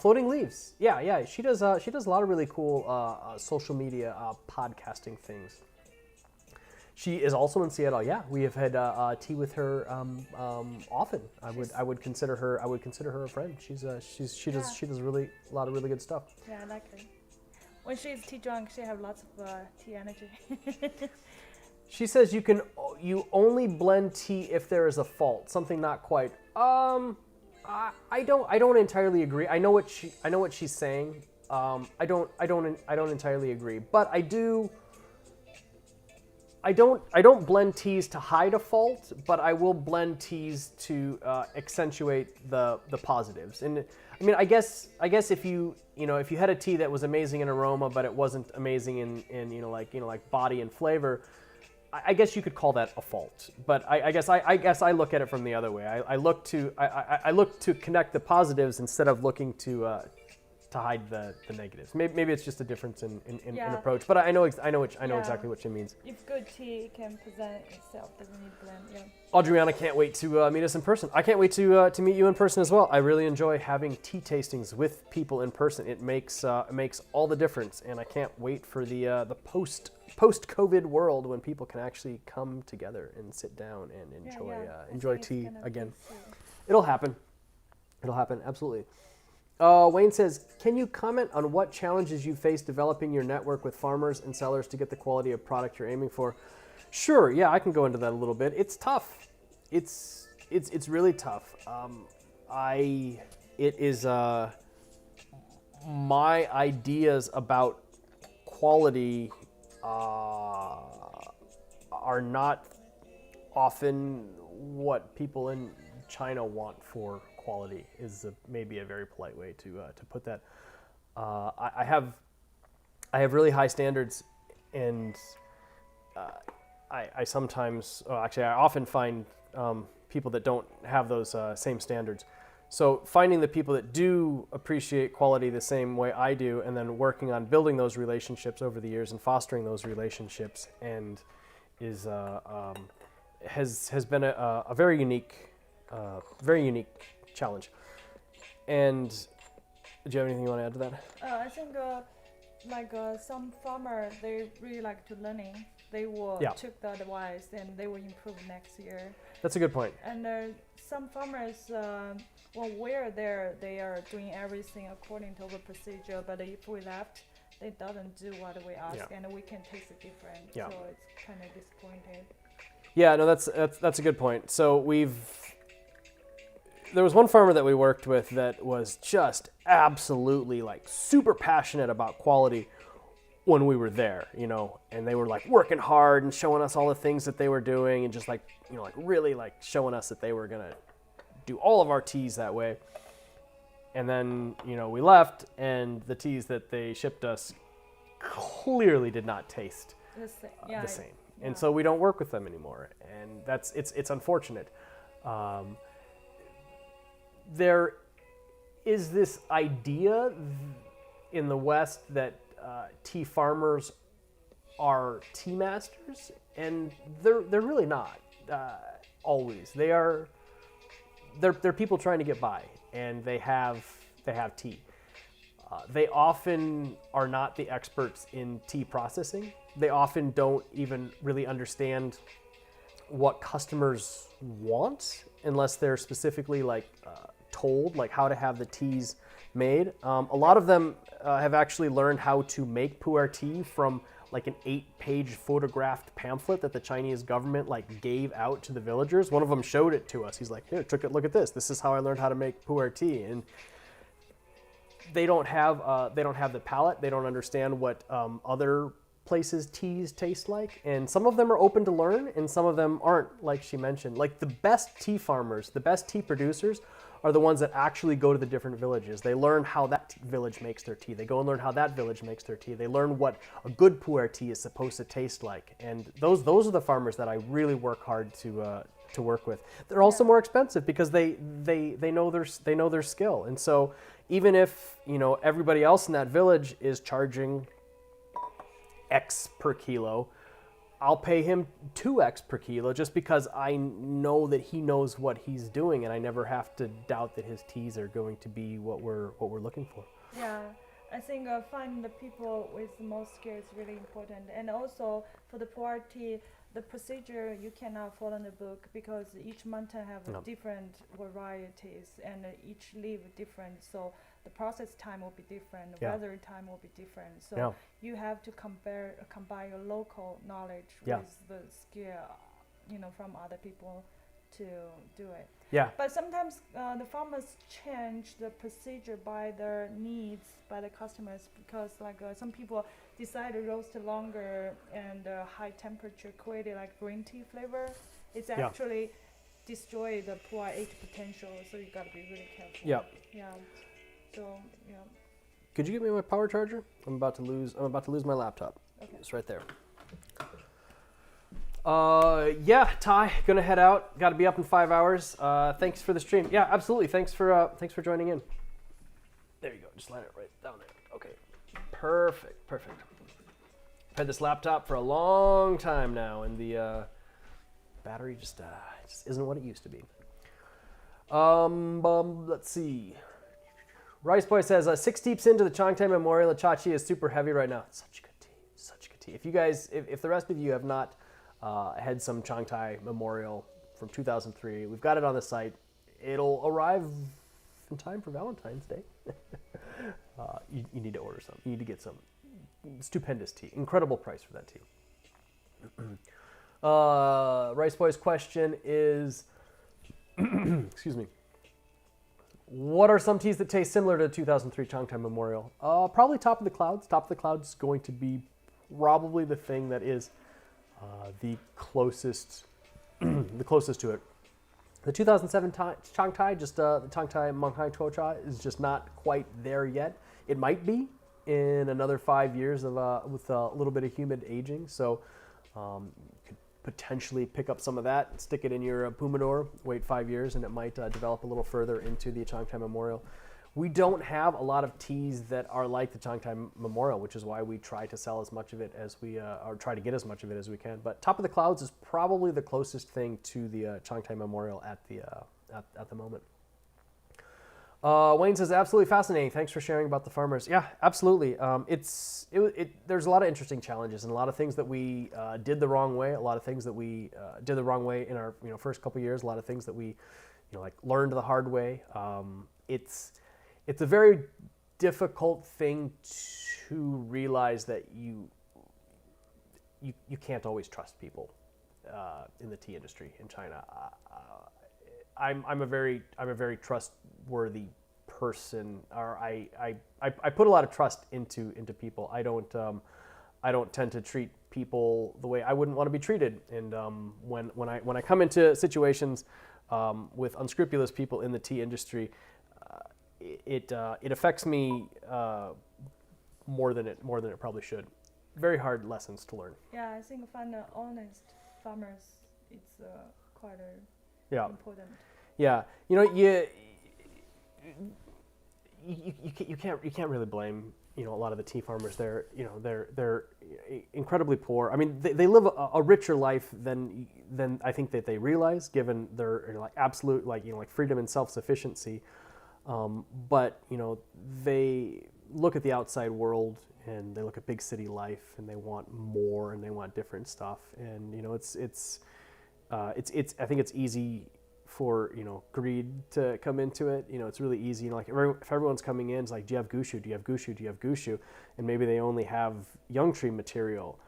Floating Leaves. Yeah. She does a lot of really cool social media podcasting things. She is also in Seattle. Yeah, we have had tea with her often. I would consider her a friend. She does a lot of really good stuff. Yeah, I like her. When she's tea drunk, she have lots of tea energy. She says you only blend tea if there is a fault, something not quite. I don't entirely agree. I know what she's saying. I don't entirely agree, but I don't blend teas to hide a fault, but I will blend teas to accentuate the positives. And I mean, I guess if you had a tea that was amazing in aroma, but it wasn't amazing in like body and flavor, I guess you could call that a fault. But I guess I look at it from the other way. I look to connect the positives instead of looking to hide the negatives. Maybe it's just a difference in approach. But I know exactly what she means. If good tea can present itself, doesn't need blend. Yeah. Adriana can't wait to meet us in person. I can't wait to meet you in person as well. I really enjoy having tea tastings with people in person. It makes all the difference, and I can't wait for the post-COVID world when people can actually come together and sit down and enjoy tea again. It'll happen. Absolutely. Wayne says, can you comment on what challenges you face developing your network with farmers and sellers to get the quality of product you're aiming for? Sure, yeah, I can go into that a little bit. It's tough. It's really tough. My ideas about quality are not often what people in China want for quality, is maybe a very polite way to put that. I have really high standards, and I sometimes, I often find people that don't have those same standards. So finding the people that do appreciate quality the same way I do, and then working on building those relationships over the years and fostering those relationships, and has been a very unique challenge. And do you have anything you want to add to that? I think some farmer, they really like to learning. They will took the advice and they will improve next year. That's a good point. And some farmers, they are doing everything according to the procedure, but if we left, they doesn't do what we ask, and we can taste it different. Yeah. So it's kind of disappointed. Yeah, no, that's a good point. So there was one farmer that we worked with that was just absolutely like super passionate about quality, when we were there, and they were like working hard and showing us all the things that they were doing, and just like like really like showing us that they were gonna do all of our teas that way. And then we left, and the teas that they shipped us clearly did not taste the same. And so we don't work with them anymore, and it's unfortunate. There is this idea in the West that tea farmers are tea masters, and they're really not always. They're people trying to get by, and they have tea. They often are not the experts in tea processing. They often don't even really understand what customers want unless they're specifically told how to have the teas made. A lot of them have actually learned how to make pu'er tea from an 8-page photographed pamphlet that the Chinese government gave out to the villagers. One of them showed it to us. He's like, "Here, look at this. This is how I learned how to make pu'er tea." And they don't have the palate. They don't understand what other places teas taste like, and some of them are open to learn, and some of them aren't. Like she mentioned, the best tea farmers, the best tea producers are the ones that actually go to the different villages. They learn how that village makes their tea. They go and learn how that village makes their tea. They learn what a good pu'er tea is supposed to taste like, and those are the farmers that I really work hard to work with. They're also more expensive because they know their skill, and so even if everybody else in that village is charging X per kilo, I'll pay him 2X per kilo just because I know that he knows what he's doing, and I never have to doubt that his teas are going to be what we're looking for. Yeah, I think finding the people with the most skill is really important, and also for the pu'er tea, the procedure you cannot follow in the book because each mountain have different varieties and each leaf different. So the process time will be different, the weather time will be different. So you have to combine your local knowledge with the skill, from other people to do it. Yeah. But sometimes the farmers change the procedure by their needs, by the customers, because some people decide to roast longer and high temperature created green tea flavor. It's actually destroy the pu'er potential, so you got to be really careful. Yeah. Yeah. So Could you get me my power charger? I'm about to lose my laptop. Okay. It's right there. Ty, gonna head out. Got to be up in 5 hours. Thanks for the stream. Yeah, absolutely. Thanks for joining in. There you go. Just line it right down there. Okay. Perfect. I've had this laptop for a long time now, and the battery just isn't what it used to be. Let's see. Rice Boy says 6 deeps into the Changtai Memorial. The Chachi is super heavy right now. Such good tea. If you guys, if the rest of you have not had some Changtai Memorial from 2003, we've got it on the site. It'll arrive in time for Valentine's Day. You need to order some. You need to get some stupendous tea. Incredible price for that tea. Rice Boy's question is, excuse me. What are some teas that taste similar to 2003 Changtai Memorial? Probably Top of the Clouds. Top of the Clouds is going to be probably the thing that is the closest to it. The 2007 Changtai, just the Changtai Manghai Tuocha, is just not quite there yet. It might be in another 5 years of with a little bit of humid aging. So you could potentially pick up some of that, stick it in your Pumador, wait 5 years, and it might develop a little further into the Changtai Memorial. We don't have a lot of teas that are like the Changtai Memorial, which is why we try to sell as much of it as we, or try to get as much of it as we can. But Top of the Clouds is probably the closest thing to the Changtai Memorial at the moment. Wayne says, absolutely fascinating. Thanks for sharing about the farmers. Yeah, absolutely. There's a lot of interesting challenges and a lot of things that we did the wrong way. A lot of things that we did the wrong way in our first couple years. A lot of things that we learned the hard way. It's a very difficult thing to realize that you can't always trust people in the tea industry in China. I'm a very trustworthy person, or I put a lot of trust into people. I don't I don't tend to treat people the way I wouldn't want to be treated. And when I come into situations with unscrupulous people in the tea industry, it affects me more than it probably should. Very hard lessons to learn. Yeah, I think find honest farmers it's quite important. Yeah, you can't really blame a lot of the tea farmers. They're incredibly poor. I mean, they live a richer life than I think that they realize, given their like absolute like freedom and self-sufficiency. But they look at the outside world and they look at big city life and they want more and they want different stuff. And it's I think it's easy for greed to come into it. It's really easy. Like if everyone's coming in, it's like, do you have gushu? Do you have gushu? Do you have gushu? And maybe they only have young tree material.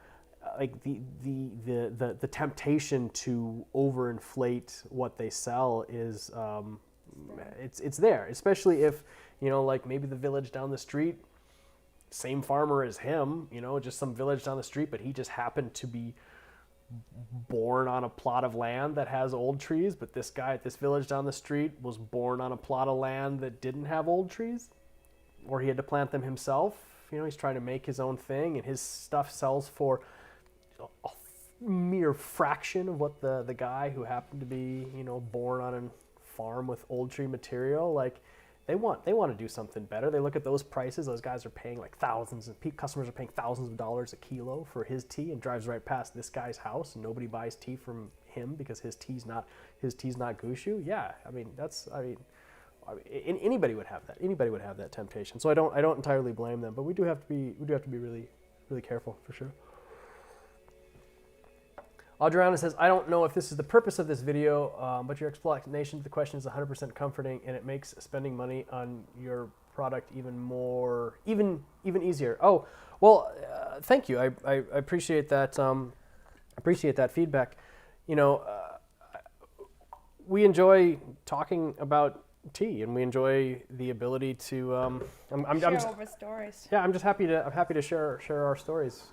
Like the temptation to overinflate what they sell is it's there, especially if like maybe the village down the street, same farmer as him, just some village down the street, but he just happened to be born on a plot of land that has old trees, but this guy at this village down the street was born on a plot of land that didn't have old trees, or he had to plant them himself. He's trying to make his own thing, and his stuff sells for a mere fraction of what the guy who happened to be born on a farm with old tree material. Like they want to do something better. They look at those prices. Those guys are paying like thousands, and customers are paying thousands of dollars a kilo for his tea, and drives right past this guy's house, and nobody buys tea from him because his tea's not gushu. Yeah, anybody would have that. Anybody would have that temptation. So I don't entirely blame them, but we do have to be really, really careful for sure. Adriana says, I don't know if this is the purpose of this video, but your explanation to the question is 100% comforting, and it makes spending money on your product even easier. Oh, well, thank you. I appreciate that. Appreciate that feedback. We enjoy talking about tea, and we enjoy the ability to share over stories. Yeah, I'm happy to share our stories.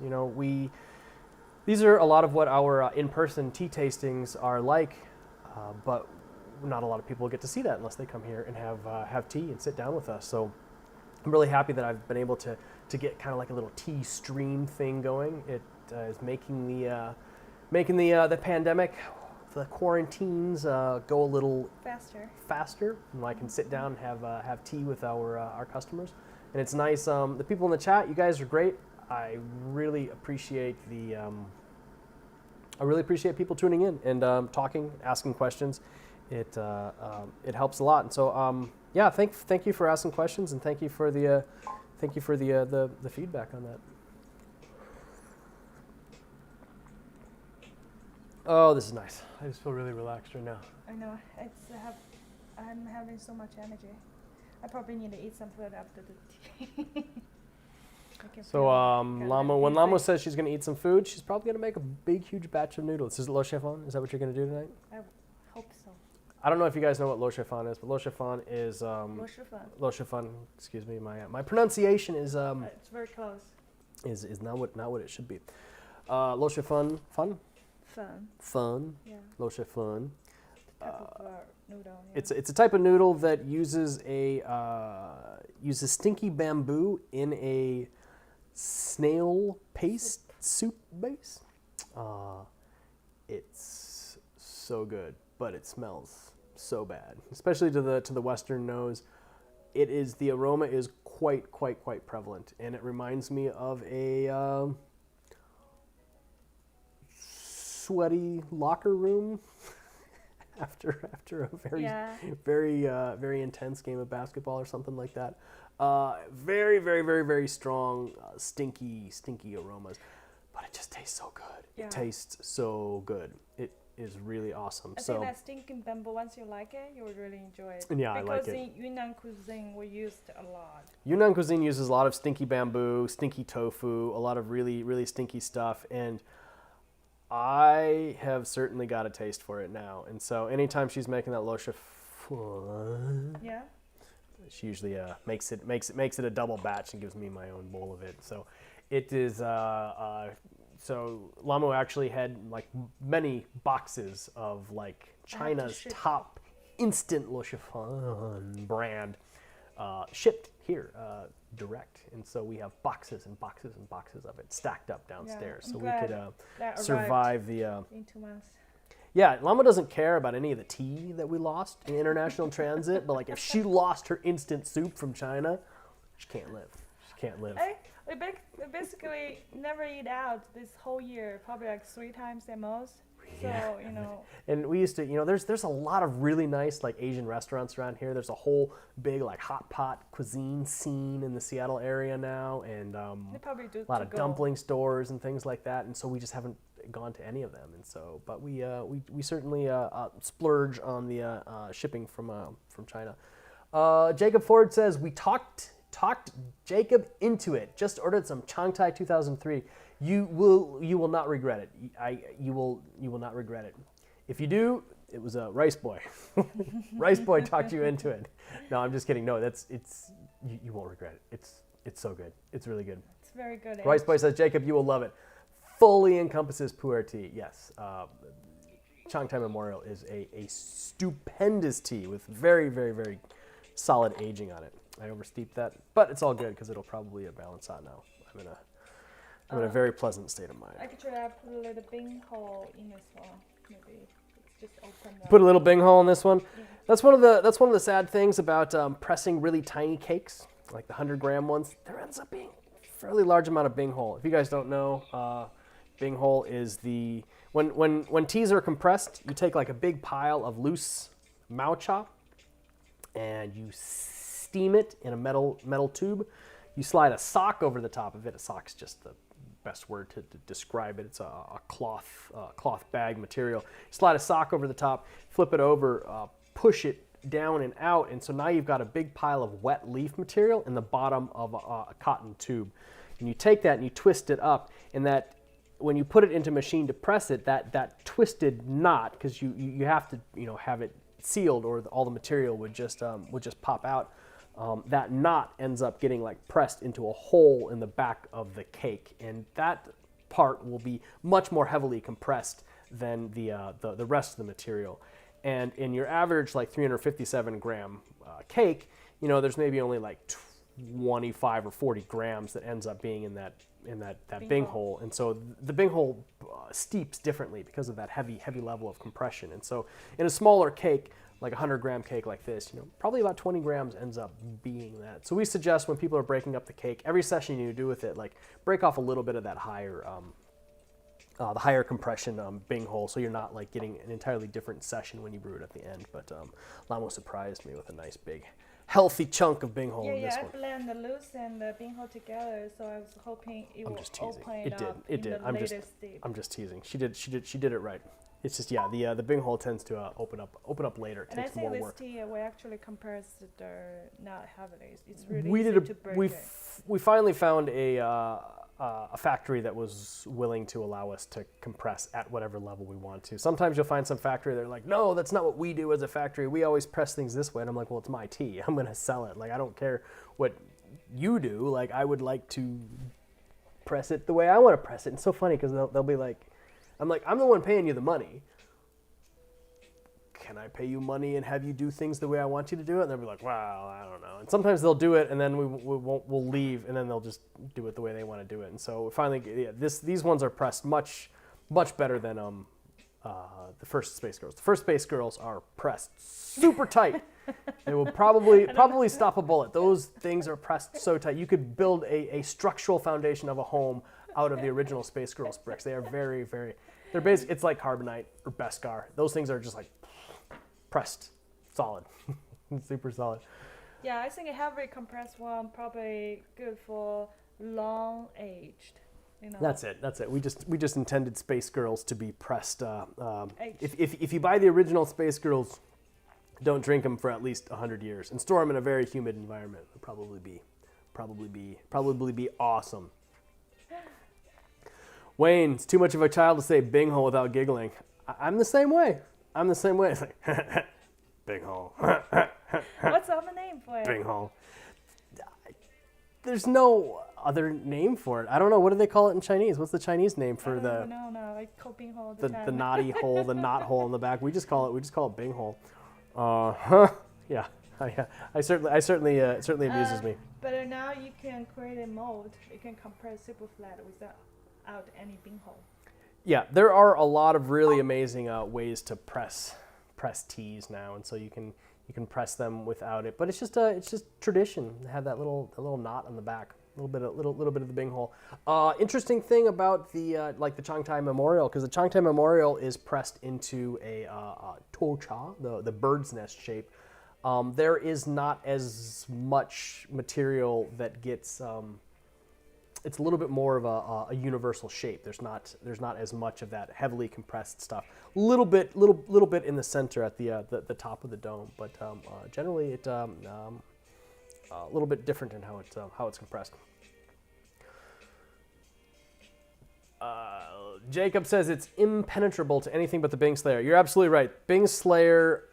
These are a lot of what our in-person tea tastings are like, but not a lot of people get to see that unless they come here and have tea and sit down with us. So I'm really happy that I've been able to get kind of like a little tea stream thing going. It is making the pandemic, the quarantines go a little faster, and I can sit down and have tea with our customers. And it's nice. The people in the chat, you guys are great. I really appreciate people tuning in and talking, asking questions. It helps a lot. And so yeah, thank you for asking questions, and thank you for the feedback on that. Oh, this is nice. I just feel really relaxed right now. I know. I'm having so much energy. I probably need to eat some food after the tea. So when Lamo says she's going to eat some food, she's probably going to make a big, huge batch of noodles. Is it lo chiffon? Is that what you're going to do tonight? I hope so. I don't know if you guys know what lo chiffon is, but lo chiffon is lo chiffon. Excuse me, my pronunciation is it's very close. Is not what it should be. Lo chiffon, fun. Yeah. Lo chiffon. Type of noodle. Yeah. It's a type of noodle that uses stinky bamboo in a snail paste soup base. It's so good, but it smells so bad, especially to the Western nose. The aroma is quite prevalent, and it reminds me of a sweaty locker room after a very intense game of basketball or something like that. Very strong, stinky aromas, but it just tastes so good. Yeah. It tastes so good. It is really awesome. I think that stinking bamboo, once you like it, you would really enjoy it. Yeah, I like it. Because in Yunnan cuisine, we used a lot. Yunnan cuisine uses a lot of stinky bamboo, stinky tofu, a lot of really stinky stuff, and I have certainly got a taste for it now. And so anytime she's making that lo chiffon, yeah, she usually makes it a double batch and gives me my own bowl of it. So It is so Lamu actually had like many boxes of like China's ship. top instant le chiffon brand shipped here direct, and so we have boxes and boxes and boxes of it stacked up downstairs, I'm so we glad could that survive the. in 2 months. Yeah, Llama doesn't care about any of the tea that we lost in international transit, but like if she lost her instant soup from China, she can't live. She can't live. We basically never eat out this whole year, probably like 3 times at most. Yeah. So, you know. And we used to, there's a lot of really nice like Asian restaurants around here. There's a whole big like hot pot cuisine scene in the Seattle area now, and They probably do a lot to of go. dumpling stores and things like that. And so we just haven't gone to any of them. And so, but we certainly splurge on the shipping from China. Jacob Ford says we talked Jacob into it. Just ordered some Changtai 2003. You will not regret it. You will not regret it. If you do, it was a Rice Boy. Rice Boy talked you into it. No, I'm just kidding. No, you won't regret it. It's so good. It's really good. It's very good. Rice Boy says, Jacob, you will love it. Fully encompasses pu'er tea. Yes. Changtai Memorial is a stupendous tea with very, very, very solid aging on it. I oversteeped that, but it's all good because it'll probably balance out now. I'm in a very pleasant state of mind. Actually, I put a little bing hole in this one. Maybe it's just open up. Put a little bing hole in this one. Yeah. That's one of the sad things about pressing really tiny cakes, like the 100-gram ones. There ends up being a fairly large amount of bing hole. If you guys don't know, bing hole is when teas are compressed, you take like a big pile of loose mao chop and you steam it in a metal tube. You slide a sock over the top of it. A sock's just the best word to describe it. It's a cloth bag material. You slide a sock over the top, flip it over, push it down and out, and so now you've got a big pile of wet leaf material in the bottom of a cotton tube. And you take that and you twist it up, and that when you put it into machine to press it, that twisted knot, because you have to have it sealed or all the material would just pop out. That knot ends up getting like pressed into a hole in the back of the cake, and that part will be much more heavily compressed than the rest of the material. And in your average like 357 gram cake, there's maybe only like 25 or 40 grams that ends up being in that bing hole, and so the bing hole steeps differently because of that heavy level of compression. And so in a smaller cake, like a 100-gram cake like this, probably about 20 grams ends up being that. So we suggest when people are breaking up the cake, every session you do with it, like break off a little bit of that higher, the higher compression bing hole, so you're not like getting an entirely different session when you brew it at the end. But Lamo surprised me with a nice big, healthy chunk of bing hole in this I one. blend the loose and the bing hole together, so I was hoping it I'm would just teasing. open It did. up It in did. the I'm latest step. I'm just teasing. She did it right. It's just the bing hole tends to open up later. It And I takes think more this work. tea we actually compress the not heavily. It's really We easy did to break we it. we finally found a factory that was willing to allow us to compress at whatever level we want to. Sometimes you'll find some factory they're like, no, that's not what we do as a factory. We always press things this way. And I'm like, well, it's my tea. I'm gonna sell it. Like I don't care what you do. Like I would like to press it the way I want to press it. And it's so funny because they'll be like, I'm the one paying you the money. Can I pay you money and have you do things the way I want you to do it? And they'll be like, well, I don't know. And sometimes they'll do it, and then we'll leave, and then they'll just do it the way they want to do it. And so finally, these ones are pressed much better than the first Space Girls. The first Space Girls are pressed super tight. They will probably stop a bullet. Those things are pressed so tight. You could build a structural foundation of a home out of the original Space Girls bricks. They are very, very. They're basically, it's like carbonite or Beskar. Those things are just like pressed, solid, super solid. Yeah, I think a heavy compressed one probably good for long aged. That's it. We just intended Space Girls to be pressed. Aged. If you buy the original Space Girls, don't drink them for at least 100 years and store them in a very humid environment. It'll probably be awesome. Wayne, it's too much of a child to say bing hole without giggling. I'm the same way. It's like, bing hole. What's the other name for it? Bing hole. There's no other name for it. I don't know. What do they call it in Chinese? What's the Chinese name for No, no, like coping hole. the knotty hole, the knot hole in the back? We just call it Bing hole. Yeah. I certainly it amuses me. But now you can create a mold. You can compress super flat without any Bing hole. Yeah, there are a lot of really amazing ways to press teas now, and so you can press them without it. But it's just tradition to have that little knot on the back, a little bit of the Bing hole. Interesting thing about the like the Changtai Memorial, because the Changtai Memorial is pressed into a tocha, the bird's nest shape. There is not as much material that gets. It's a little bit more of a universal shape. There's not as much of that heavily compressed stuff. Little bit in the center at the top of the dome, but generally it a little bit different in how it's compressed. Jacob says it's impenetrable to anything but the Bing Slayer. You're absolutely right. Bing Slayer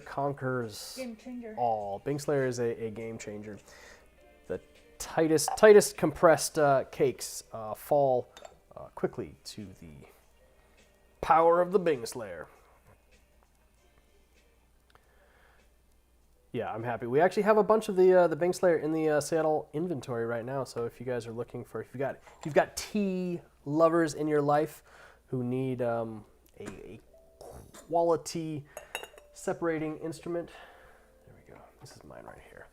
conquers Game changer. all. Bing Slayer is a game changer. The tightest compressed cakes fall quickly to the power of the Bing Slayer. Yeah, I'm happy. We actually have a bunch of the Bing Slayer in the Seattle inventory right now. So if you guys are looking for, if you've got tea lovers in your life who need a quality separating instrument, there we go. This is mine right here.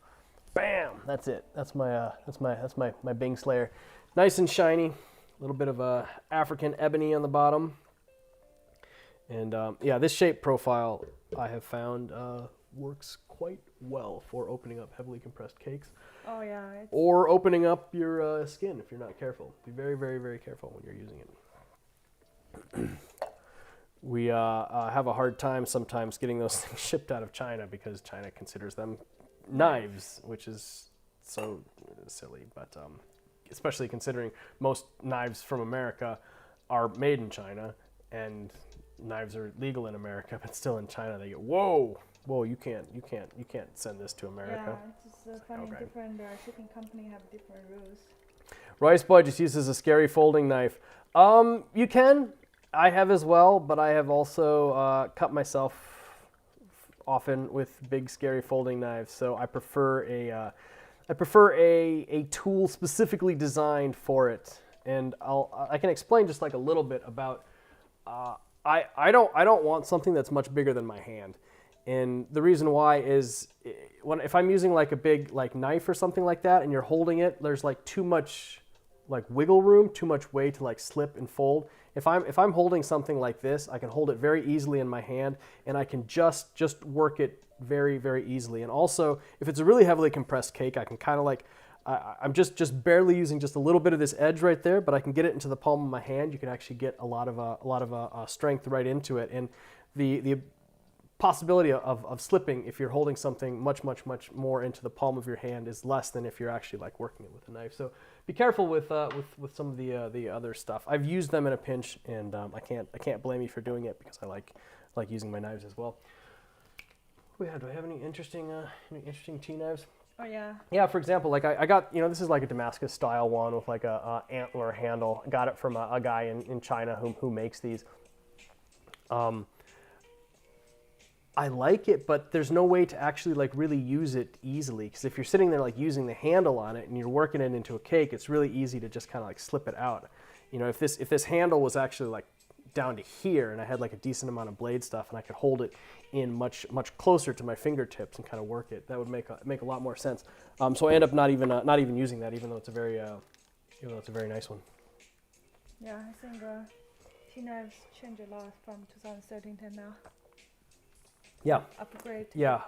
Bam! That's it. That's my Bing Slayer. Nice and shiny. A little bit of African ebony on the bottom. And yeah, this shape profile I have found works quite well for opening up heavily compressed cakes. Oh yeah. Or opening up your skin if you're not careful. Be very, very, very careful when you're using it. We have a hard time sometimes getting those things shipped out of China because China considers them knives, which is so silly. But especially considering most knives from America are made in China, and knives are legal in America, but still in China they go, whoa, you can't send this to America. Yeah, it's just funny. Okay. Different shipping company have different rules. Rice Boy just uses a scary folding knife. You can. I have as well, but I have also cut myself often with big scary folding knives. So I prefer a tool specifically designed for it, and I can explain just like a little bit about. I don't want something that's much bigger than my hand, and the reason why is if I'm using like a big like knife or something like that, and you're holding it, there's like too much like wiggle room, too much way to like slip and fold. If I'm holding something like this, I can hold it very easily in my hand, and I can just work it very, very easily. And also, if it's a really heavily compressed cake, I can kind of like I'm just barely using just a little bit of this edge right there, but I can get it into the palm of my hand. You can actually get a lot of strength right into it, and the possibility of slipping if you're holding something much more into the palm of your hand is less than if you're actually like working it with a knife. So be careful with some of the other stuff. I've used them in a pinch, and I can't blame you for doing it because I like using my knives as well. Do I have any interesting tea knives? Oh yeah. Yeah, for example, like I got, this is like a Damascus style one with like a antler handle. I got it from a guy in China who makes these. I like it, but there's no way to actually like really use it easily, because if you're sitting there like using the handle on it and you're working it into a cake, it's really easy to just kind of like slip it out. If this handle was actually like down to here and I had like a decent amount of blade stuff and I could hold it in much closer to my fingertips and kind of work it, that would make a lot more sense. So I end up not even using that, even though it's a very nice one. Yeah, I think tea knives changed a lot from 2013 to now. Yeah. Upgrade. Yeah.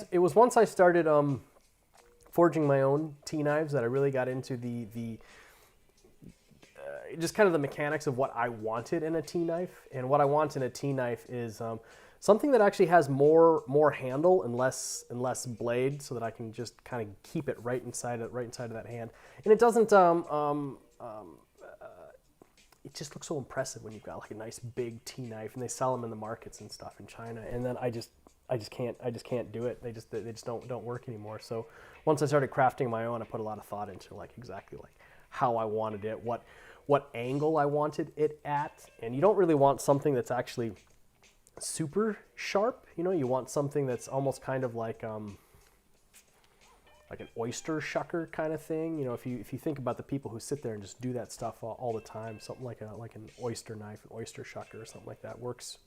It was once I started forging my own tea knives that I really got into the just kind of the mechanics of what I wanted in a tea knife. And what I want in a tea knife is something that actually has more handle and less blade, so that I can just kind of keep it right inside of that hand. And it doesn't it just looks so impressive when you've got like a nice big tea knife, and they sell them in the markets and stuff in China. And then I just can't do it. They just don't work anymore. So once I started crafting my own, I put a lot of thought into like exactly like how I wanted it, what angle I wanted it at. And you don't really want something that's actually super sharp. You know, you want something that's almost kind of like an oyster shucker kind of thing. You know, if you think about the people who sit there and just do that stuff all the time, something like an oyster knife, an oyster shucker, or something like that works.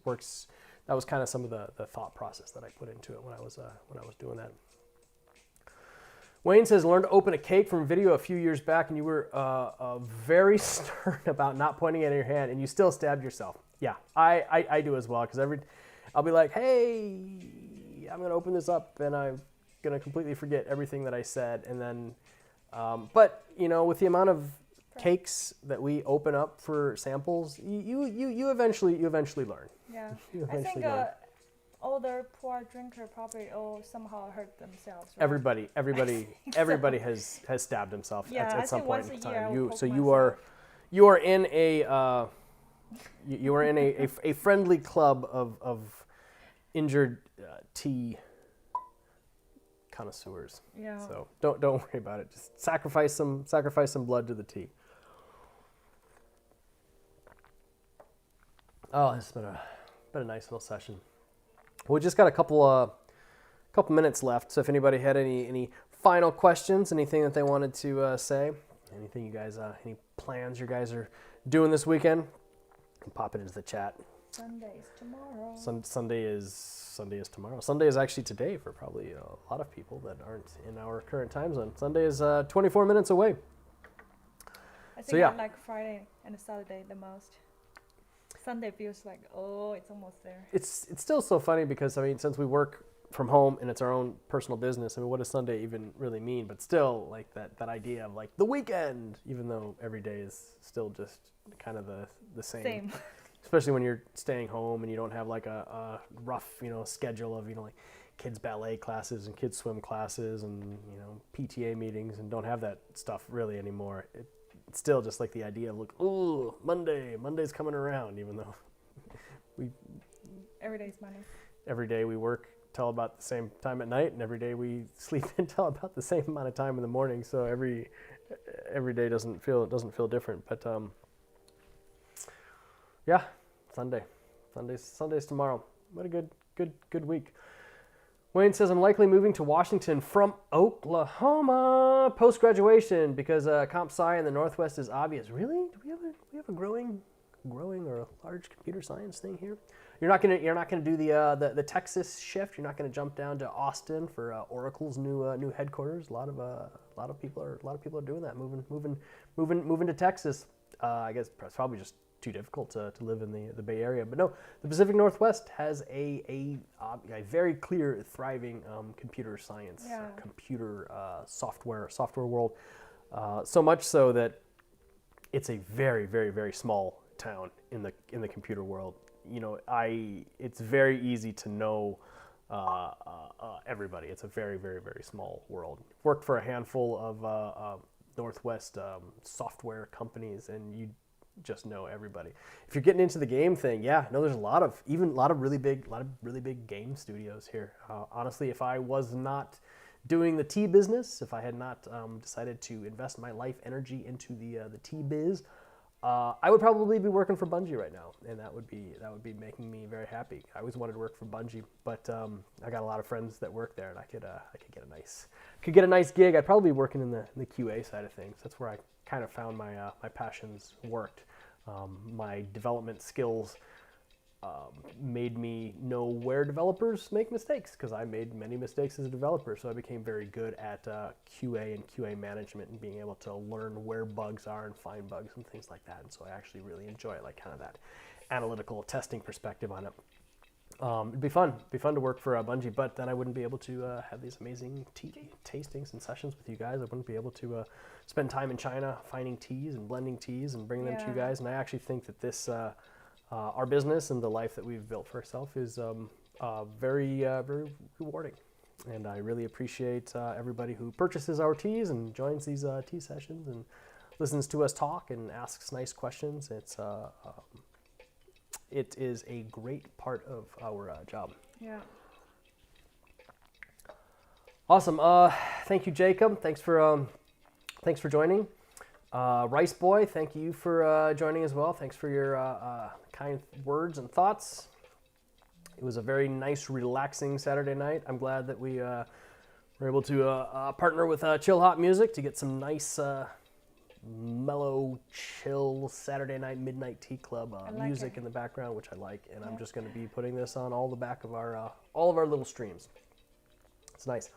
That was kind of some of the thought process that I put into it when I was doing that. Wayne says, learned to open a cake from a video a few years back, and you were very stern about not pointing it in your hand, and you still stabbed yourself. Yeah, I do as well, because I'll be like, hey, I'm going to open this up, and I'm going to completely forget everything that I said. And then, but, you know, with the amount of cakes that we open up for samples, you eventually learn. Yeah, You I eventually think learn. older poor drinker probably all somehow hurt themselves. Right? Everybody has stabbed himself Yeah, I at some think point once in a year I time. will You poke so myself. you are in a friendly club of injured tea connoisseurs. Yeah. So don't worry about it. Just sacrifice some blood to the tea. Oh, it's been a nice little session. We just got a couple minutes left. So if anybody had any final questions, anything that they wanted to say, anything you guys, any plans you guys are doing this weekend, you can pop it into the chat. Sunday's tomorrow. Sunday is tomorrow. Sunday is actually today for probably a lot of people that aren't in our current time zone. Sunday is 24 minutes away. I think So, yeah. I like Friday and Saturday the most. Sunday feels like, oh, it's almost there. It's still so funny because, I mean, since we work from home and it's our own personal business, I mean, what does Sunday even really mean? But still, like that idea of like the weekend, even though every day is still just kind of the same. Especially when you're staying home and you don't have like a rough, you know, schedule of, you know, like kids ballet classes and kids swim classes and, you know, PTA meetings, and don't have that stuff really anymore. It's still just like the idea of like, ooh, Monday's coming around, even though Every day's Monday. every day we work till about the same time at night, and every day we sleep until about the same amount of time in the morning. So every day doesn't feel different. But yeah, Sunday's tomorrow. What a good week. Wayne says, I'm likely moving to Washington from Oklahoma post-graduation because comp sci in the Northwest is obvious. Really? Do we have a growing or a large computer science thing here? You're not gonna do the Texas shift. You're not gonna jump down to Austin for Oracle's new headquarters. A lot of people are doing that, moving to Texas. I guess it's probably just too difficult to live in the Bay Area. But no, the Pacific Northwest has a very clear, thriving computer science, computer software world. So much so that it's a very, very, very small town in the computer world. You know, it's very easy to know everybody. It's a very, very, very small world. Worked for a handful of Northwest software companies, and you just know everybody. If you're getting into the game thing, there's a lot of really big game studios here. Honestly, if I was not doing the tea business, if I had not decided to invest my life energy into the tea biz, I would probably be working for Bungie right now, and that would be making me very happy. I always wanted to work for Bungie, but I got a lot of friends that work there, and I could get a nice gig. I'd probably be working in the QA side of things. That's where I kind of found my passions worked. My development skills made me know where developers make mistakes, because I made many mistakes as a developer. So I became very good at QA and QA management and being able to learn where bugs are and find bugs and things like that. And so I actually really enjoy like kind of that analytical testing perspective on it. It'd be fun to work for Bungie, but then I wouldn't be able to have these amazing tea tastings and sessions with you guys. I wouldn't be able to spend time in China finding teas and blending teas and bringing them to you guys. And I actually think that this, our business and the life that we've built for ourselves is very, very rewarding. And I really appreciate everybody who purchases our teas and joins these tea sessions and listens to us talk and asks nice questions. It is a great part of our job. Yeah. Awesome. Thank you, Jacob. Thanks for joining. Rice Boy, thank you for joining as well. Thanks for your kind words and thoughts. It was a very nice, relaxing Saturday night. I'm glad that we were able to partner with Chill Hot Music to get some nice, mellow, chill Saturday night midnight tea club music in the background, which I like. And I'm just going to be putting this on all of our little streams. It's nice.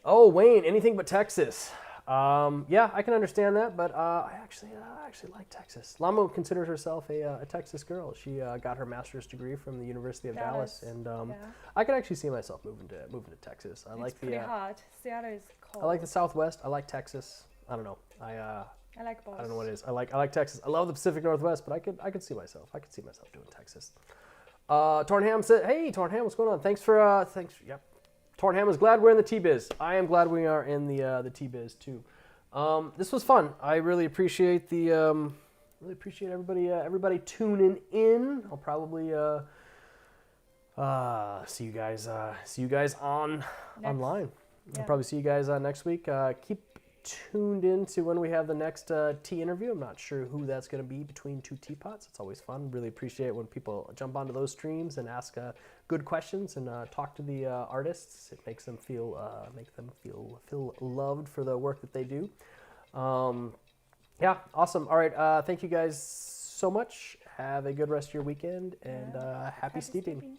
Oh, Wayne, anything but Texas. Yeah, I can understand that, but I actually like Texas. Lama considers herself a Texas girl. She got her master's degree from the University of Dallas, and I could actually see myself moving to Texas. It's pretty hot. Seattle is cold. I like the Southwest. I like Texas. I don't know. I like both. I don't know what it is. I like Texas. I love the Pacific Northwest, but I could see myself. I could see myself doing Texas. Tornham said, "Hey, Tornham, what's going on? Thanks. Yep." Tornham is glad we're in the T-Biz. I am glad we are in the T-Biz too. This was fun. I really appreciate everybody tuning in. I'll probably see you guys online. Yeah. I'll probably see you guys next week. Keep tuned in to when we have the next tea interview. I'm not sure who that's going to be between two teapots. It's always fun. Really appreciate when people jump onto those streams and ask good questions and talk to the artists. It makes them feel loved for the work that they do. Yeah, awesome. All right, thank you guys so much. Have a good rest of your weekend and happy steeping.